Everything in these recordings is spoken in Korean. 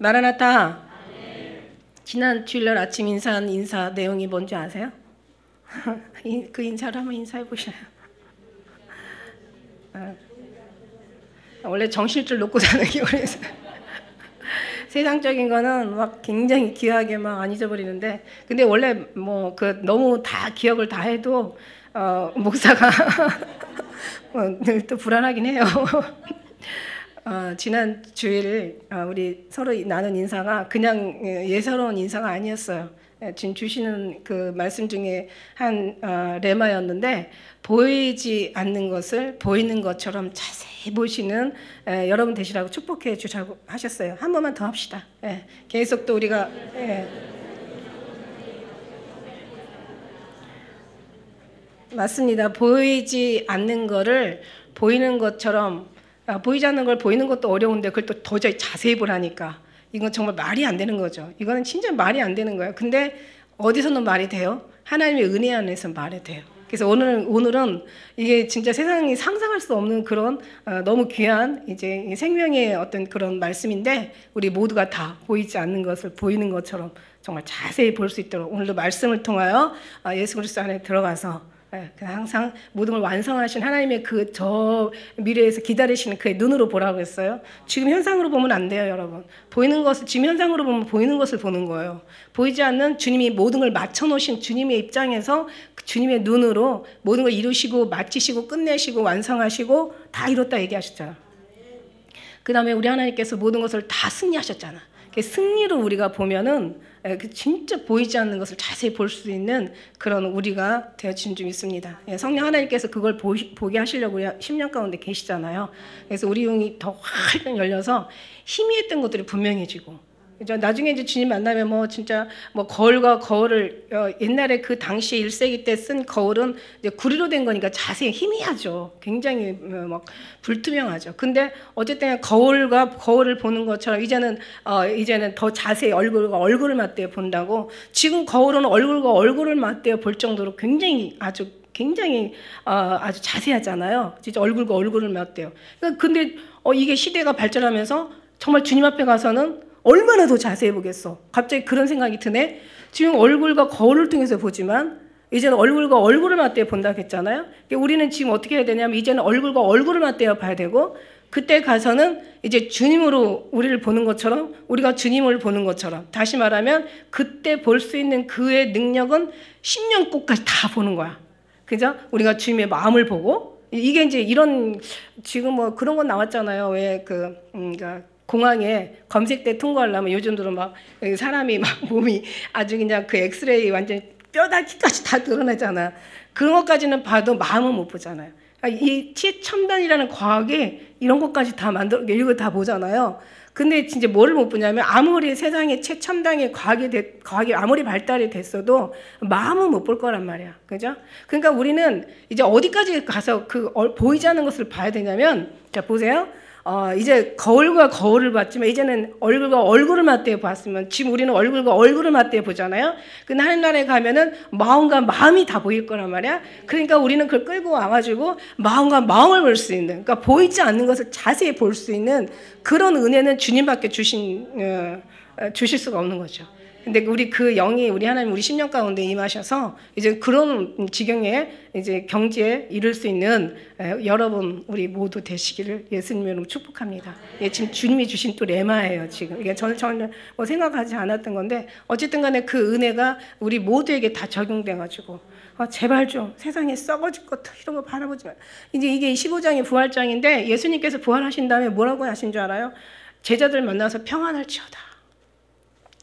마라나타. 지난 주일날 아침 인사한 인사 내용이 뭔지 아세요? 그 인사를 한번 인사해 보셔요. 원래 정신줄 놓고 사는 게 그래서 세상적인 거는 막 굉장히 귀하게 막 안 잊어버리는데, 근데 원래 뭐 그 너무 다 기억을 다 해도 목사가 또 불안하긴 해요. 지난 주일 우리 서로 나눈 인사가 그냥 예사로운 인사가 아니었어요. 지금 주시는 그 말씀 중에 한 레마였는데, 보이지 않는 것을 보이는 것처럼 자세히 보시는 여러분 되시라고 축복해 주자고 하셨어요. 한 번만 더 합시다. 계속 또 우리가 맞습니다. 보이지 않는 거를 보이는 것처럼, 보이지 않는 걸 보이는 것도 어려운데 그걸 또 도저히 자세히 보라니까 이건 정말 말이 안 되는 거죠. 이거는 진짜 말이 안 되는 거예요. 근데 어디서는 말이 돼요? 하나님의 은혜 안에서 말이 돼요. 그래서 오늘은 이게 진짜 세상이 상상할 수 없는 그런 너무 귀한 이제 생명의 어떤 그런 말씀인데, 우리 모두가 다 보이지 않는 것을 보이는 것처럼 정말 자세히 볼 수 있도록 오늘도 말씀을 통하여 예수 그리스도 안에 들어가서 항상 모든 걸 완성하신 하나님의 그 저 미래에서 기다리시는 그의 눈으로 보라고 했어요. 지금 현상으로 보면 안 돼요, 여러분. 보이는 것을 지금 현상으로 보면 보이는 것을 보는 거예요. 보이지 않는 주님이 모든 걸 맞춰놓으신 주님의 입장에서 주님의 눈으로 모든 걸 이루시고 마치시고 끝내시고 완성하시고 다 이뤘다 얘기하셨잖아. 그 다음에 우리 하나님께서 모든 것을 다 승리하셨잖아. 승리로 우리가 보면은 진짜 보이지 않는 것을 자세히 볼 수 있는 그런 우리가 되어진 좀 있습니다. 성령 하나님께서 그걸 보게 하시려고 10년 가운데 계시잖아요. 그래서 우리 영이 더 활짝 열려서 희미했던 것들이 분명해지고, 나중에 이제 주님 만나면 뭐 진짜 뭐 거울과 거울을 옛날에 그 당시에 1세기 때 쓴 거울은 이제 구리로 된 거니까 자세히 희미하죠. 굉장히 막 불투명하죠. 근데 어쨌든 거울과 거울을 보는 것처럼 이제는 더 자세히 얼굴과 얼굴을 맞대어 본다고. 지금 거울은 얼굴과 얼굴을 맞대어 볼 정도로 굉장히 아주 자세하잖아요. 진짜 얼굴과 얼굴을 맞대요. 근데 이게 시대가 발전하면서 정말 주님 앞에 가서는 얼마나 더 자세히 보겠어. 갑자기 그런 생각이 드네. 지금 얼굴과 거울을 통해서 보지만 이제는 얼굴과 얼굴을 맞대어 본다고 했잖아요. 우리는 지금 어떻게 해야 되냐면 이제는 얼굴과 얼굴을 맞대어 봐야 되고, 그때 가서는 이제 주님으로 우리를 보는 것처럼, 우리가 주님을 보는 것처럼, 다시 말하면 그때 볼 수 있는 그의 능력은 10년 꼭까지 다 보는 거야. 그죠? 우리가 주님의 마음을 보고, 이게 이제 이런 지금 뭐 그런 건 나왔잖아요. 왜 그러니까 공항에 검색대 통과하려면 요즘 들어 막 사람이 막 몸이 아주 그냥 그 엑스레이 완전 뼈다 키까지 다 드러나잖아. 그런 것까지는 봐도 마음은 못 보잖아요. 이 최첨단이라는 과학이 이런 것까지 다 이거 다 보잖아요. 근데 진짜 뭐를 못 보냐면, 아무리 세상에 최첨단의 과학이 아무리 발달이 됐어도 마음은 못 볼 거란 말이야. 그죠? 그러니까 우리는 이제 어디까지 가서 보이지 않는 것을 봐야 되냐면, 자, 보세요. 이제 거울과 거울을 봤지만 이제는 얼굴과 얼굴을 맞대어 봤으면, 지금 우리는 얼굴과 얼굴을 맞대어 보잖아요. 근데 하나님 나라에 가면은 마음과 마음이 다 보일 거란 말이야. 그러니까 우리는 그걸 끌고 와가지고 마음과 마음을 볼 수 있는, 그러니까 보이지 않는 것을 자세히 볼 수 있는 그런 은혜는 주님밖에 주실 수가 없는 거죠. 근데 우리 그 영이 우리 하나님 우리 10년 가운데 임하셔서 이제 그런 지경에 이제 경지에 이를 수 있는 여러분 우리 모두 되시기를 예수님 이름으로 축복합니다. 지금 주님이 주신 또 레마예요. 지금 이게 저는 뭐 생각하지 않았던 건데, 어쨌든 간에 그 은혜가 우리 모두에게 다 적용돼가지고 제발 좀 세상에 썩어질 것 이런 거 바라보지 마. 이제 이게 15장이 부활장인데, 예수님께서 부활하신 다음에 뭐라고 하신 줄 알아요? 제자들 만나서 평안할지어다.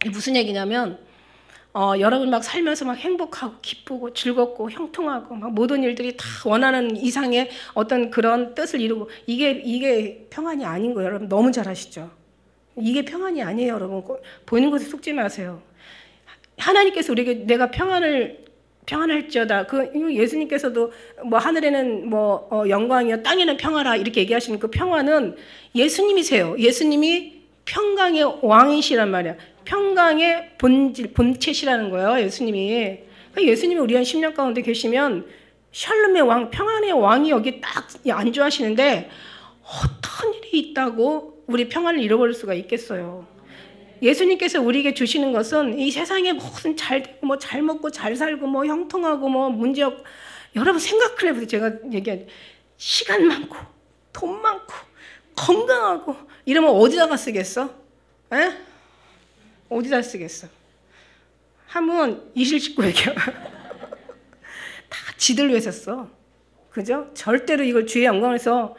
무슨 얘기냐면 여러분 막 살면서 막 행복하고 기쁘고 즐겁고 형통하고 막 모든 일들이 다 원하는 이상의 어떤 그런 뜻을 이루고, 이게 평안이 아닌 거예요. 여러분 너무 잘 아시죠? 이게 평안이 아니에요. 여러분 보이는 것에 속지 마세요. 하나님께서 우리에게 내가 평안할지어다. 예수님께서도 뭐 하늘에는 뭐 영광이요 땅에는 평화라 이렇게 얘기하시는 그 평화는 예수님이세요. 예수님이 평강의 왕이시란 말이야. 평강의 본체시라는 거예요, 예수님이. 그러니까 예수님이 우리 한 10년 가운데 계시면 샬롬의 왕, 평안의 왕이 여기 딱 안주하시는데 어떤 일이 있다고 우리 평안을 잃어버릴 수가 있겠어요. 예수님께서 우리에게 주시는 것은 이 세상에 무슨 잘 되고 뭐 잘 먹고 잘 살고 뭐 형통하고 뭐 문제 없고, 여러분 생각을 해보세요. 제가 얘기한 시간 많고 돈 많고 건강하고 이러면 어디다가 쓰겠어? 에? 어디다 쓰겠어? 한번 이실직고에게 다 지들 위해서 써. 그죠? 절대로 이걸 주의 영광에서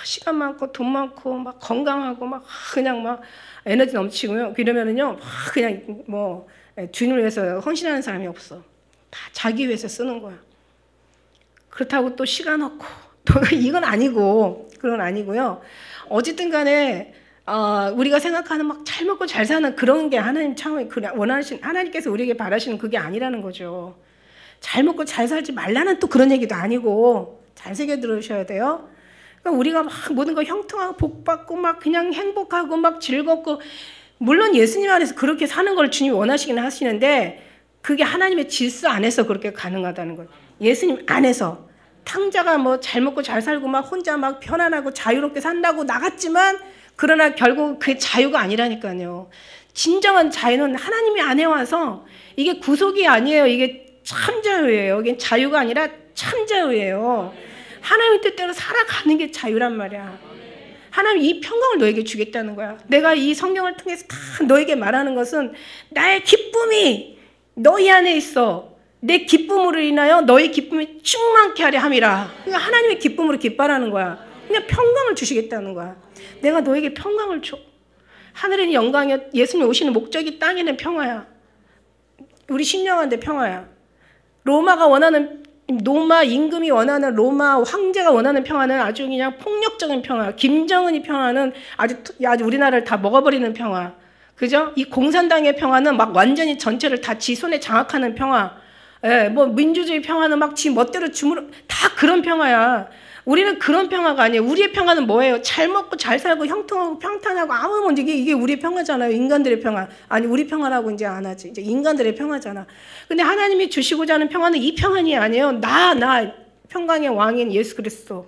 시간 많고 돈 많고 막 건강하고 막 그냥 막 에너지 넘치고요. 이러면은요, 그냥 뭐 주님을 위해서 헌신하는 사람이 없어. 다 자기 위해서 쓰는 거야. 그렇다고 또 시간 없고 또 이건 아니고, 그건 아니고요. 어쨌든 간에 우리가 생각하는 막 잘 먹고 잘 사는 그런 게 하나님 참 원하시는, 하나님께서 우리에게 바라시는 그게 아니라는 거죠. 잘 먹고 잘 살지 말라는 또 그런 얘기도 아니고, 잘 새겨 들으셔야 돼요. 그러니까 우리가 막 모든 거 형통하고 복받고 막 그냥 행복하고 막 즐겁고, 물론 예수님 안에서 그렇게 사는 걸 주님이 원하시긴 하시는데 그게 하나님의 질서 안에서 그렇게 가능하다는 거예요. 예수님 안에서 탕자가 뭐 잘 먹고 잘 살고 막 혼자 막 편안하고 자유롭게 산다고 나갔지만, 그러나 결국 그게 자유가 아니라니까요. 진정한 자유는 하나님이 안에 와서, 이게 구속이 아니에요. 이게 참 자유예요. 이게 자유가 아니라 참 자유예요. 하나님의 뜻대로 살아가는 게 자유란 말이야. 하나님 이 평강을 너에게 주겠다는 거야. 내가 이 성경을 통해서 다 너에게 말하는 것은 나의 기쁨이 너희 안에 있어. 내 기쁨으로 인하여 너희 기쁨이 충만케 하려 함이라. 그러니까 하나님의 기쁨으로 기뻐하라는 거야. 그냥 평강을 주시겠다는 거야. 내가 너에게 평강을 줘. 하늘에는 영광이요, 예수님 오시는 목적이 땅에는 평화야. 우리 심령한테 평화야. 로마 임금이 원하는, 로마 황제가 원하는 평화는 아주 그냥 폭력적인 평화. 김정은이 평화는 아주 우리나라를 다 먹어버리는 평화. 그죠? 이 공산당의 평화는 막 완전히 전체를 다 지 손에 장악하는 평화. 예, 뭐 민주주의 평화는 막 지 멋대로 주무르, 다 그런 평화야. 우리는 그런 평화가 아니에요. 우리의 평화는 뭐예요? 잘 먹고 잘 살고 형통하고 평탄하고 아무 문제, 이게 우리의 평화잖아요. 인간들의 평화. 아니, 우리 평화라고 이제 안 하지. 이제 인간들의 평화잖아. 근데 하나님이 주시고자 하는 평화는 이 평안이 아니에요. 나 평강의 왕인 예수 그리스도.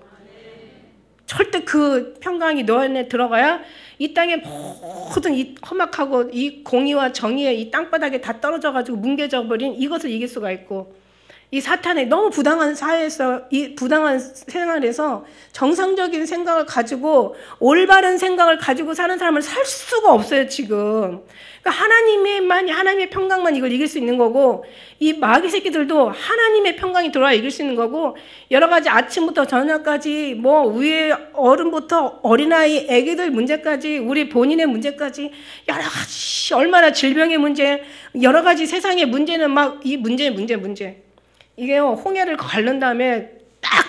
절대 그 평강이 너 안에 들어가야 이 땅에 모든 이 험악하고 이 공의와 정의의 이 땅바닥에 다 떨어져가지고 뭉개져 버린 이것을 이길 수가 있고, 이 사탄의 너무 부당한 사회에서, 이 부당한 생활에서 정상적인 생각을 가지고 올바른 생각을 가지고 사는 사람을 살 수가 없어요, 지금. 그러니까 하나님의 평강만 이걸 이길 수 있는 거고, 이 마귀 새끼들도 하나님의 평강이 들어와야 이길 수 있는 거고, 여러 가지 아침부터 저녁까지 뭐 위에 어른부터 어린아이, 애기들 문제까지, 우리 본인의 문제까지 여러 가지, 얼마나 질병의 문제, 여러 가지 세상의 문제는 막 이 문제. 이게요, 홍해를 가른 다음에 딱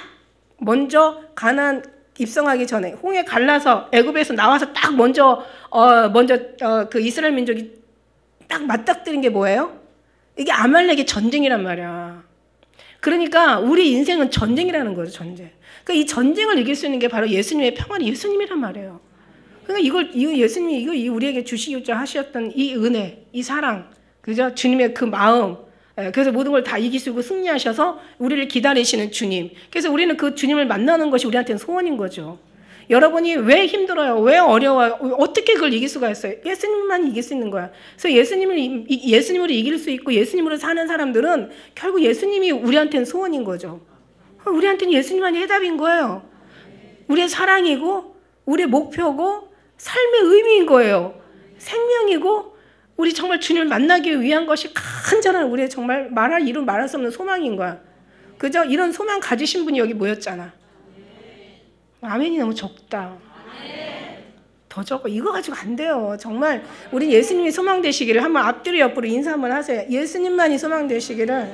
먼저 가나안 입성하기 전에 홍해 갈라서 애굽에서 나와서 딱 먼저 그 이스라엘 민족이 딱 맞닥뜨린 게 뭐예요? 이게 아말렉의 전쟁이란 말이야. 그러니까 우리 인생은 전쟁이라는 거죠, 전쟁. 그러니까 이 전쟁을 이길 수 있는 게 바로 예수님의 평안이 예수님이란 말이에요. 그러니까 이거 예수님이 이거 우리에게 주시고자 하셨던 이 은혜, 이 사랑, 그죠? 주님의 그 마음. 그래서 모든 걸 다 이기시고 승리하셔서 우리를 기다리시는 주님. 그래서 우리는 그 주님을 만나는 것이 우리한테는 소원인 거죠. 여러분이 왜 힘들어요? 왜 어려워요? 어떻게 그걸 이길 수가 있어요? 예수님만 이길 수 있는 거야. 그래서 예수님으로 이길 수 있고 예수님으로 사는 사람들은 결국 예수님이 우리한테는 소원인 거죠. 우리한테는 예수님만이 해답인 거예요. 우리의 사랑이고 우리의 목표고 삶의 의미인 거예요. 생명이고 우리 정말 주님을 만나기 위한 것이 간절한 우리의 정말 말할 수 없는 소망인 거야. 그죠? 이런 소망 가지신 분이 여기 모였잖아. 아멘이 너무 적다. 더 적어. 이거 가지고 안 돼요. 정말 우리 예수님이 소망 되시기를, 한번 앞뒤로 옆으로 인사 한번 하세요. 예수님만이 소망 되시기를,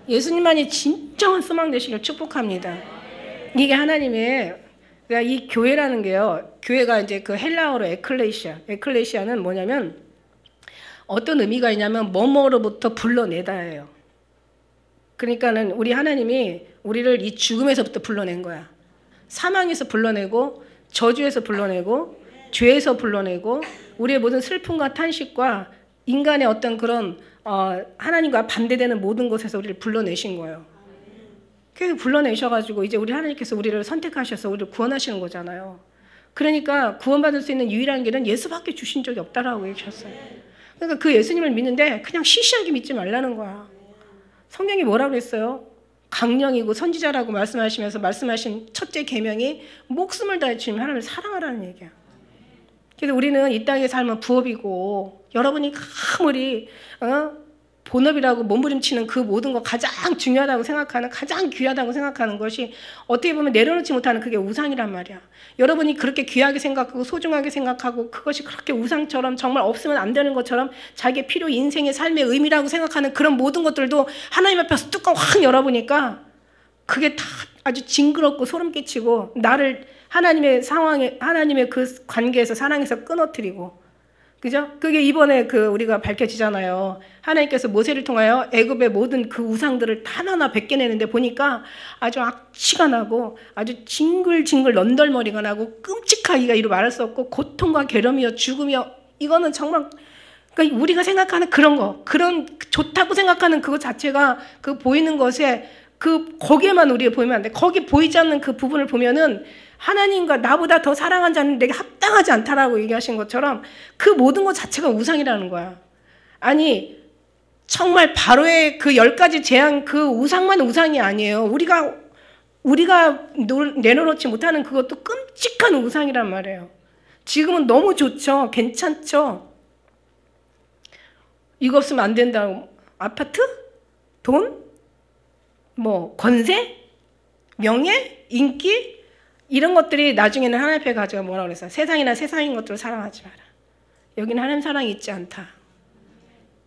예수님만이 진정한 소망 되시기를 축복합니다. 이게 하나님의, 그러니까 이 교회라는 게요, 교회가 이제 그 헬라어로 에클레시아는 뭐냐면 어떤 의미가 있냐면 뭐뭐로부터 불러내다예요. 그러니까는 우리 하나님이 우리를 이 죽음에서부터 불러낸 거야. 사망에서 불러내고, 저주에서 불러내고, 죄에서 불러내고, 우리의 모든 슬픔과 탄식과 인간의 어떤 그런 하나님과 반대되는 모든 곳에서 우리를 불러내신 거예요. 그래서 불러내셔가지고 이제 우리 하나님께서 우리를 선택하셔서 우리를 구원하시는 거잖아요. 그러니까 구원받을 수 있는 유일한 길은 예수밖에 주신 적이 없다라고 얘기하셨어요. 그러니까 그 예수님을 믿는데 그냥 시시하게 믿지 말라는 거야. 성경이 뭐라고 했어요? 강령이고 선지자라고 말씀하시면서 말씀하신 첫째 계명이 목숨을 다해 주님 하나님을 사랑하라는 얘기야. 그래서 우리는 이 땅의 삶은 부업이고 여러분이 아무리 본업이라고 몸부림치는 그 모든 거 가장 중요하다고 생각하는, 가장 귀하다고 생각하는 것이 어떻게 보면 내려놓지 못하는 그게 우상이란 말이야. 여러분이 그렇게 귀하게 생각하고 소중하게 생각하고 그것이 그렇게 우상처럼 정말 없으면 안 되는 것처럼 자기의 필요, 인생의 삶의 의미라고 생각하는 그런 모든 것들도 하나님 앞에서 뚜껑 확 열어보니까 그게 다 아주 징그럽고 소름 끼치고 나를 하나님의 상황에, 하나님의 그 관계에서 사랑에서 끊어뜨리고, 그죠? 그게 이번에 우리가 밝혀지잖아요. 하나님께서 모세를 통하여 애굽의 모든 그 우상들을 하나하나 벗겨내는데 보니까 아주 악취가 나고 아주 징글징글 넌덜머리가 나고 끔찍하기가 이루 말할 수 없고 고통과 괴로움이여 죽음이여, 이거는 정말 그러니까 우리가 생각하는 그런 거, 그런 좋다고 생각하는 그것 자체가 그 보이는 것에 거기에만 우리가 보이면 안 돼. 거기 보이지 않는 그 부분을 보면은 하나님과 나보다 더 사랑한 자는 내게 합당하지 않다라고 얘기하신 것처럼 그 모든 것 자체가 우상이라는 거야. 아니 정말 바로의 그 10가지 재앙, 그 우상만 우상이 아니에요. 우리가 내려놓지 못하는 그것도 끔찍한 우상이란 말이에요. 지금은 너무 좋죠. 괜찮죠. 이거 없으면 안 된다고. 아파트? 돈? 뭐 권세? 명예? 인기? 이런 것들이 나중에는 하나님 앞에 가지고 뭐라고 그랬어요? 세상이나 세상인 것들을 사랑하지 마라. 여기는 하나님 사랑이 있지 않다.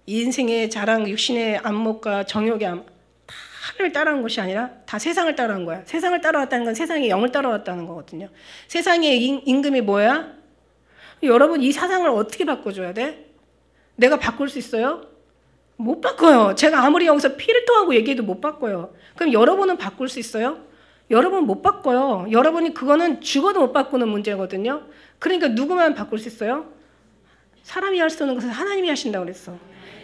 인생의 자랑, 육신의 안목과 정욕의 다 하나님을 따라온 것이 아니라 다 세상을 따라온 거야. 세상을 따라왔다는 건 세상의 영을 따라왔다는 거거든요. 세상의 임금이 뭐야? 여러분 이 사상을 어떻게 바꿔줘야 돼? 내가 바꿀 수 있어요? 못 바꿔요. 제가 아무리 여기서 피를 토하고 얘기해도 못 바꿔요. 그럼 여러분은 바꿀 수 있어요? 여러분 못 바꿔요. 여러분이 그거는 죽어도 못 바꾸는 문제거든요. 그러니까 누구만 바꿀 수 있어요? 사람이 할 수 없는 것을 하나님이 하신다고 그랬어.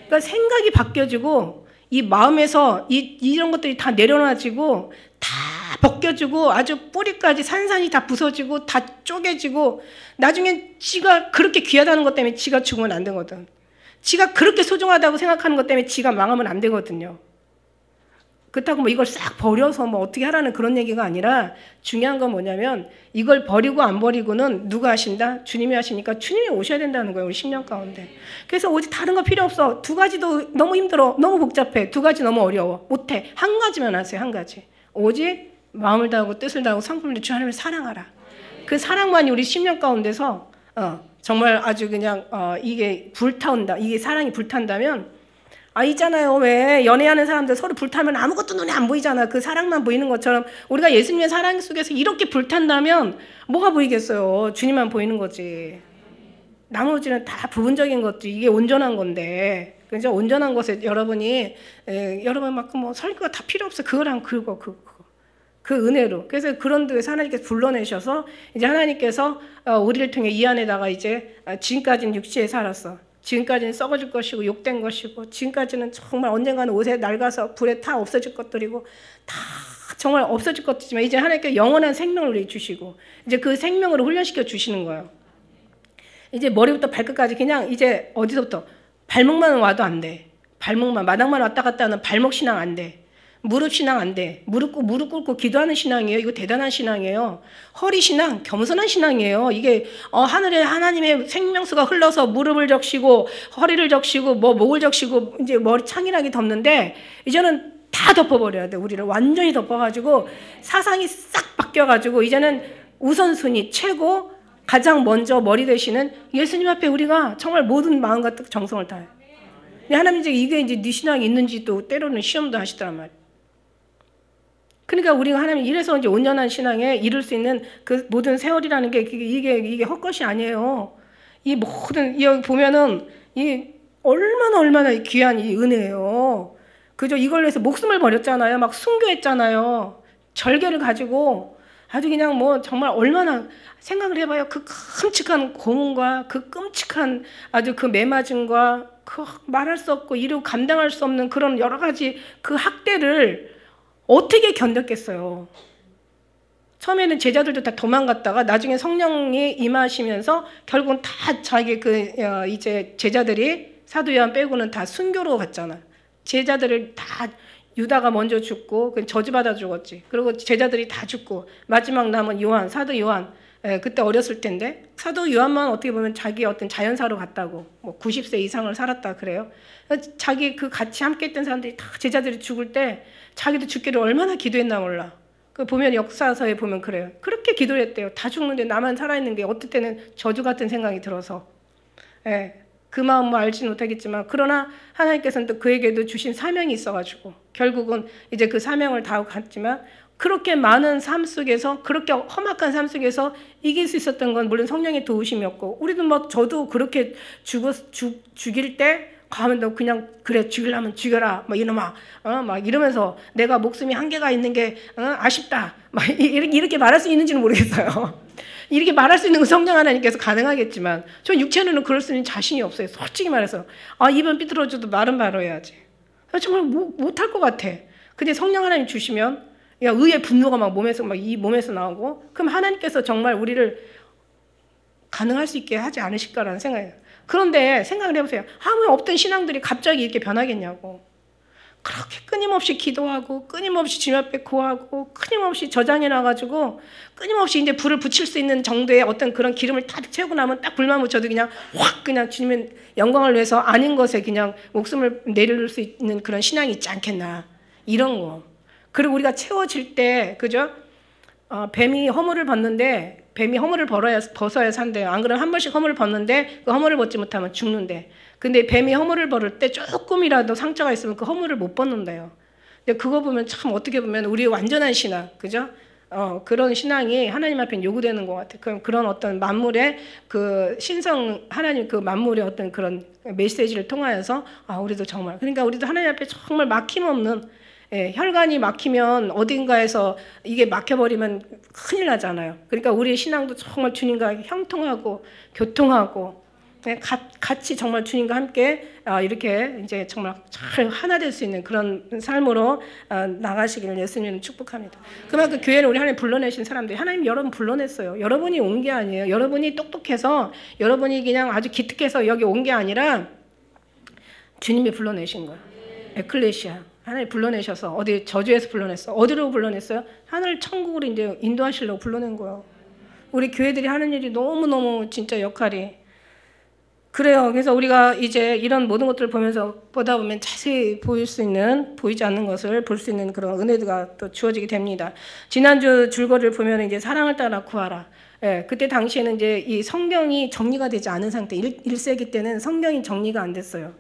그러니까 생각이 바뀌어지고 이 마음에서 이런 것들이 다 내려놔지고 다 벗겨지고 아주 뿌리까지 산산이 다 부서지고 다 쪼개지고 나중에 지가 그렇게 귀하다는 것 때문에 지가 죽으면 안 되거든. 지가 그렇게 소중하다고 생각하는 것 때문에 지가 망하면 안 되거든요. 그렇다고 뭐 이걸 싹 버려서 뭐 어떻게 하라는 그런 얘기가 아니라 중요한 건 뭐냐면 이걸 버리고 안 버리고는 누가 하신다? 주님이 하시니까 주님이 오셔야 된다는 거예요. 우리 10년 가운데. 그래서 오직 다른 거 필요 없어. 2가지도 너무 힘들어. 너무 복잡해. 2가지 너무 어려워. 못해. 한 가지만 하세요. 한 가지. 오직 마음을 다하고 뜻을 다하고 성품을 주 하나님을 사랑하라. 그 사랑만이 우리 10년 가운데서 정말 아주 그냥 이게 불타온다. 이게 사랑이 불탄다면 있잖아요. 왜 연애하는 사람들 서로 불타면 아무것도 눈에 안 보이잖아. 그 사랑만 보이는 것처럼 우리가 예수님의 사랑 속에서 이렇게 불탄다면 뭐가 보이겠어요? 주님만 보이는 거지. 나머지는 다 부분적인 것들. 이게 온전한 건데. 그죠? 온전한 것에 여러분이 여러분만큼 뭐 설교가 다 필요 없어. 그거랑 그거. 그 은혜로. 그래서 그런 데서 하나님께서 불러내셔서 이제 하나님께서 우리를 통해 이 안에다가 이제 지금까지는 육체에 살았어. 지금까지는 썩어질 것이고 욕된 것이고 지금까지는 정말 언젠가는 옷에 낡아서 불에 타 없어질 것들이고 다 정말 없어질 것이지만 이제 하나님께 영원한 생명을 우리 주시고 이제 그 생명으로 훈련시켜 주시는 거예요. 이제 머리부터 발끝까지 그냥 이제 어디서부터 발목만 와도 안 돼. 발목만 마당만 왔다 갔다 하는 발목 신앙 안 돼. 무릎 신앙 안 돼. 무릎 꿇고 기도하는 신앙이에요. 이거 대단한 신앙이에요. 허리 신앙, 겸손한 신앙이에요. 이게 하늘에 하나님의 생명수가 흘러서 무릎을 적시고 허리를 적시고 뭐 목을 적시고 이제 머리 창이라기 덮는데 이제는 다 덮어버려야 돼. 우리를 완전히 덮어가지고 사상이 싹 바뀌어가지고 이제는 우선순위 최고 가장 먼저 머리 되시는 예수님 앞에 우리가 정말 모든 마음과 뜻 정성을 다해. 하나님 이게 이제 네 신앙이 있는지도 때로는 시험도 하시더란 말이에요. 그러니까 우리가 하나님 이래서 이제 온전한 신앙에 이룰 수 있는 그 모든 세월이라는 게 이게 헛것이 아니에요. 이 모든 여기 보면은 이 얼마나 귀한 이 은혜예요. 그죠? 이걸 위해서 목숨을 버렸잖아요. 막 순교했잖아요. 절개를 가지고 아주 그냥 뭐 정말 얼마나 생각을 해봐요. 그 끔찍한 고문과 그 끔찍한 아주 그 매맞음과 그 말할 수 없고 이루 감당할 수 없는 그런 여러 가지 그 학대를 어떻게 견뎠겠어요? 처음에는 제자들도 다 도망갔다가 나중에 성령이 임하시면서 결국은 다 자기 이제 제자들이 사도 요한 빼고는 다 순교로 갔잖아. 제자들을 다 유다가 먼저 죽고 저주받아 죽었지. 그리고 제자들이 다 죽고 마지막 남은 요한, 사도 요한. 그때 어렸을 텐데 사도 요한만 어떻게 보면 자기 어떤 자연사로 갔다고 뭐 90세 이상을 살았다 그래요. 자기 그 같이 함께 했던 사람들이 다 제자들이 죽을 때 자기도 죽기를 얼마나 기도했나 몰라. 그 보면 역사서에 보면 그래요. 그렇게 기도를 했대요. 다 죽는데 나만 살아있는 게 어떨 때는 저주 같은 생각이 들어서. 그 마음 뭐 알지는 못하겠지만 그러나 하나님께서는 또 그에게도 주신 사명이 있어가지고 결국은 이제 그 사명을 다하고 갔지만 그렇게 많은 삶 속에서 그렇게 험악한 삶 속에서 이길 수 있었던 건 물론 성령의 도우심이었고 우리도 뭐 저도 그렇게 죽일 때 가면 너 그냥 그래 죽이려면 죽여라 막 이놈아 막 이러면서 내가 목숨이 한계가 있는 게 아쉽다 막 이렇게 말할 수 있는지는 모르겠어요. 이렇게 말할 수 있는 건 성령 하나님께서 가능하겠지만 저 육체로는 그럴 수 있는 자신이 없어요. 솔직히 말해서 입은 삐뚤어져도 말은 바로 해야지. 정말 못할 것 같아. 근데 성령 하나님 주시면 의의 분노가 막 이 몸에서 나오고 그럼 하나님께서 정말 우리를 가능할 수 있게 하지 않으실까라는 생각이에요. 그런데 생각을 해보세요. 아무 없던 신앙들이 갑자기 이렇게 변하겠냐고. 그렇게 끊임없이 기도하고 끊임없이 주님 앞에 구하고 끊임없이 저장해 놔가지고 끊임없이 이제 불을 붙일 수 있는 정도의 어떤 그런 기름을 다 채우고 나면 딱 불만 붙여도 그냥 확 그냥 주님의 영광을 위해서 아닌 것에 그냥 목숨을 내릴 수 있는 그런 신앙이 있지 않겠나 이런 거. 그리고 우리가 채워질 때 그죠? 뱀이 허물을 벗는데 뱀이 허물을 벗어야 산대요. 안 그러면 한 번씩 허물을 벗는데 그 허물을 벗지 못하면 죽는데. 근데 뱀이 허물을 벗을 때 조금이라도 상처가 있으면 그 허물을 못 벗는다요. 근데 그거 보면 참 어떻게 보면 우리의 완전한 신앙, 그죠? 그런 신앙이 하나님 앞에 요구되는 것 같아요. 그런 어떤 만물의 그 신성, 하나님 그 만물의 어떤 그런 메시지를 통하여서 우리도 정말, 그러니까 우리도 하나님 앞에 정말 막힘없는 혈관이 막히면 어딘가에서 이게 막혀버리면 큰일 나잖아요. 그러니까 우리의 신앙도 정말 주님과 형통하고 교통하고 같이 정말 주님과 함께 이렇게 이제 정말 잘 하나 될 수 있는 그런 삶으로 나가시기를 예수님은 축복합니다. 그만큼 교회는 우리 하나님 불러내신 사람들이 하나님 여러분 불러냈어요. 여러분이 온 게 아니에요. 여러분이 똑똑해서 여러분이 그냥 아주 기특해서 여기 온 게 아니라 주님이 불러내신 거예요. 에클레시아. 하나님 불러내셔서 어디 저주에서 불러냈어. 어디로 불러냈어요? 하늘 천국으로 이제 인도하시려고 불러낸 거예요. 우리 교회들이 하는 일이 너무너무 진짜 역할이 그래요. 그래서 우리가 이제 이런 모든 것들을 보다 보면 자세히 보이지 않는 것을 볼 수 있는 그런 은혜가 또 주어지게 됩니다. 지난주 줄거리를 보면 이제 사랑을 따라 구하라. 그때 당시에는 이제 이 성경이 정리가 되지 않은 상태, 1세기 때는 성경이 정리가 안 됐어요.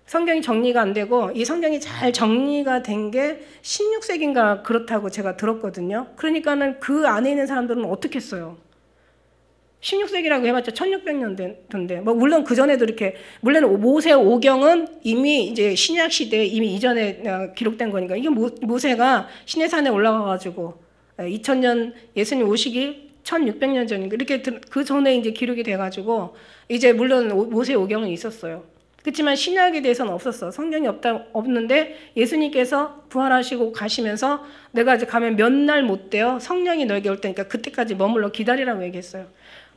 성경이 정리가 안 되고 이 성경이 잘 정리가 된 게 16세기인가 그렇다고 제가 들었거든요. 그러니까는 그 안에 있는 사람들은 어떻게 써요? 16세기라고 해봤자 1600년대인데 뭐 물론 그 전에도 이렇게 물론 모세 오경은 이미 이제 신약 시대에 이미 이전에 기록된 거니까 이게 모세가 시내산에 올라가가지고 2000년 예수님 오시기 1600년 전인가 이렇게 그 전에 이제 기록이 돼가지고 이제 물론 모세 오경은 있었어요. 그렇지만 신약에 대해서는 없었어. 성경이 없는데 예수님께서 부활하시고 가시면서 내가 이제 가면 몇 날 못 돼요. 성령이 너에게 올 테니까 그때까지 머물러 기다리라고 얘기했어요.